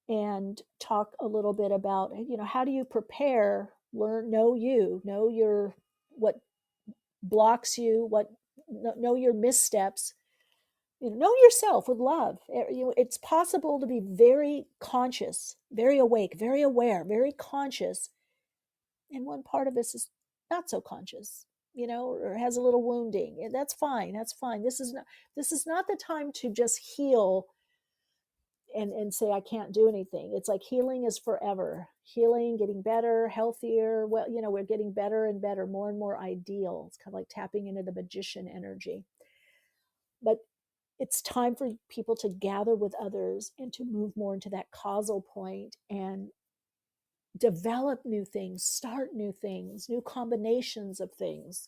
and talk a little bit about, how do you prepare, know your, what blocks you, know your missteps, know yourself with love. It's possible to be very conscious, very awake, very aware, very conscious. And one part of us is not so conscious, or has a little wounding. And that's fine. That's fine. This is not the time to just heal and say, I can't do anything. It's like healing is forever. Healing, getting better, healthier. Well, we're getting better and better, more and more ideal. It's kind of like tapping into the magician energy. But it's time for people to gather with others and to move more into that causal point and develop new things, start new things, new combinations of things.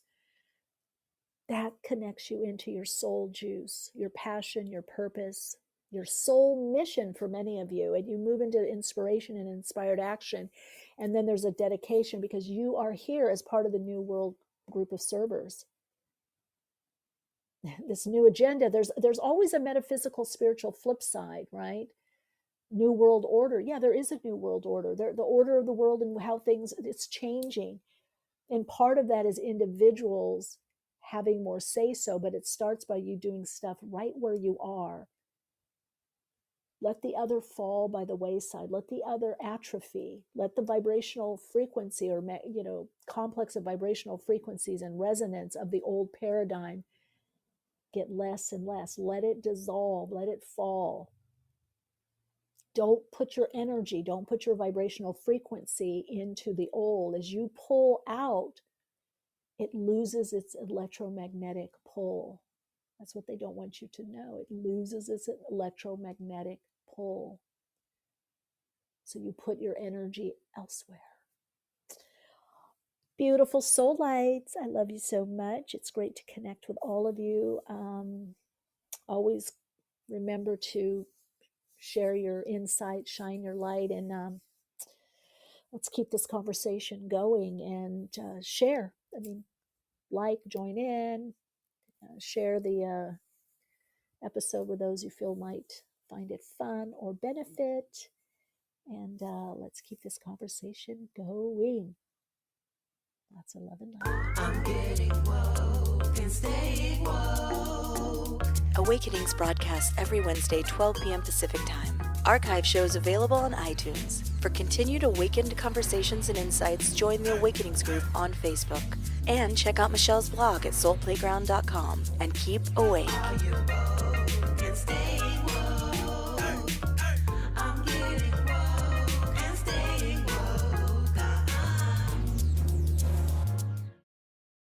That connects you into your soul juice, your passion, your purpose, your soul mission for many of you. And you move into inspiration and inspired action. And then there's a dedication because you are here as part of the New World group of servers. This new agenda, there's always a metaphysical spiritual flip side, right? New world order. Yeah, there is a new world order. The order of the world and how things, it's changing. And part of that is individuals having more say so, but it starts by you doing stuff right where you are. Let the other fall by the wayside. Let the other atrophy. Let the vibrational frequency or, complex of vibrational frequencies and resonance of the old paradigm get less and less. Let it dissolve. Let it fall. Don't put your energy, don't put your vibrational frequency into the old. As you pull out, it loses its electromagnetic pull. That's what they don't want you to know. It loses its electromagnetic pull. So you put your energy elsewhere. Beautiful soul lights. I love you so much. It's great to connect with all of you. Always remember to share your insight, shine your light, and let's keep this conversation going and share. I mean, join in, share the episode with those you feel might find it fun or benefit, and let's keep this conversation going. Lots of love and light. I'm getting woke and staying woke. Awakenings broadcast every Wednesday, 12 p.m. Pacific Time. Archive shows available on iTunes. For continued awakened conversations and insights, join the Awakenings group on Facebook. And check out Michelle's blog at soulplayground.com. And keep awake.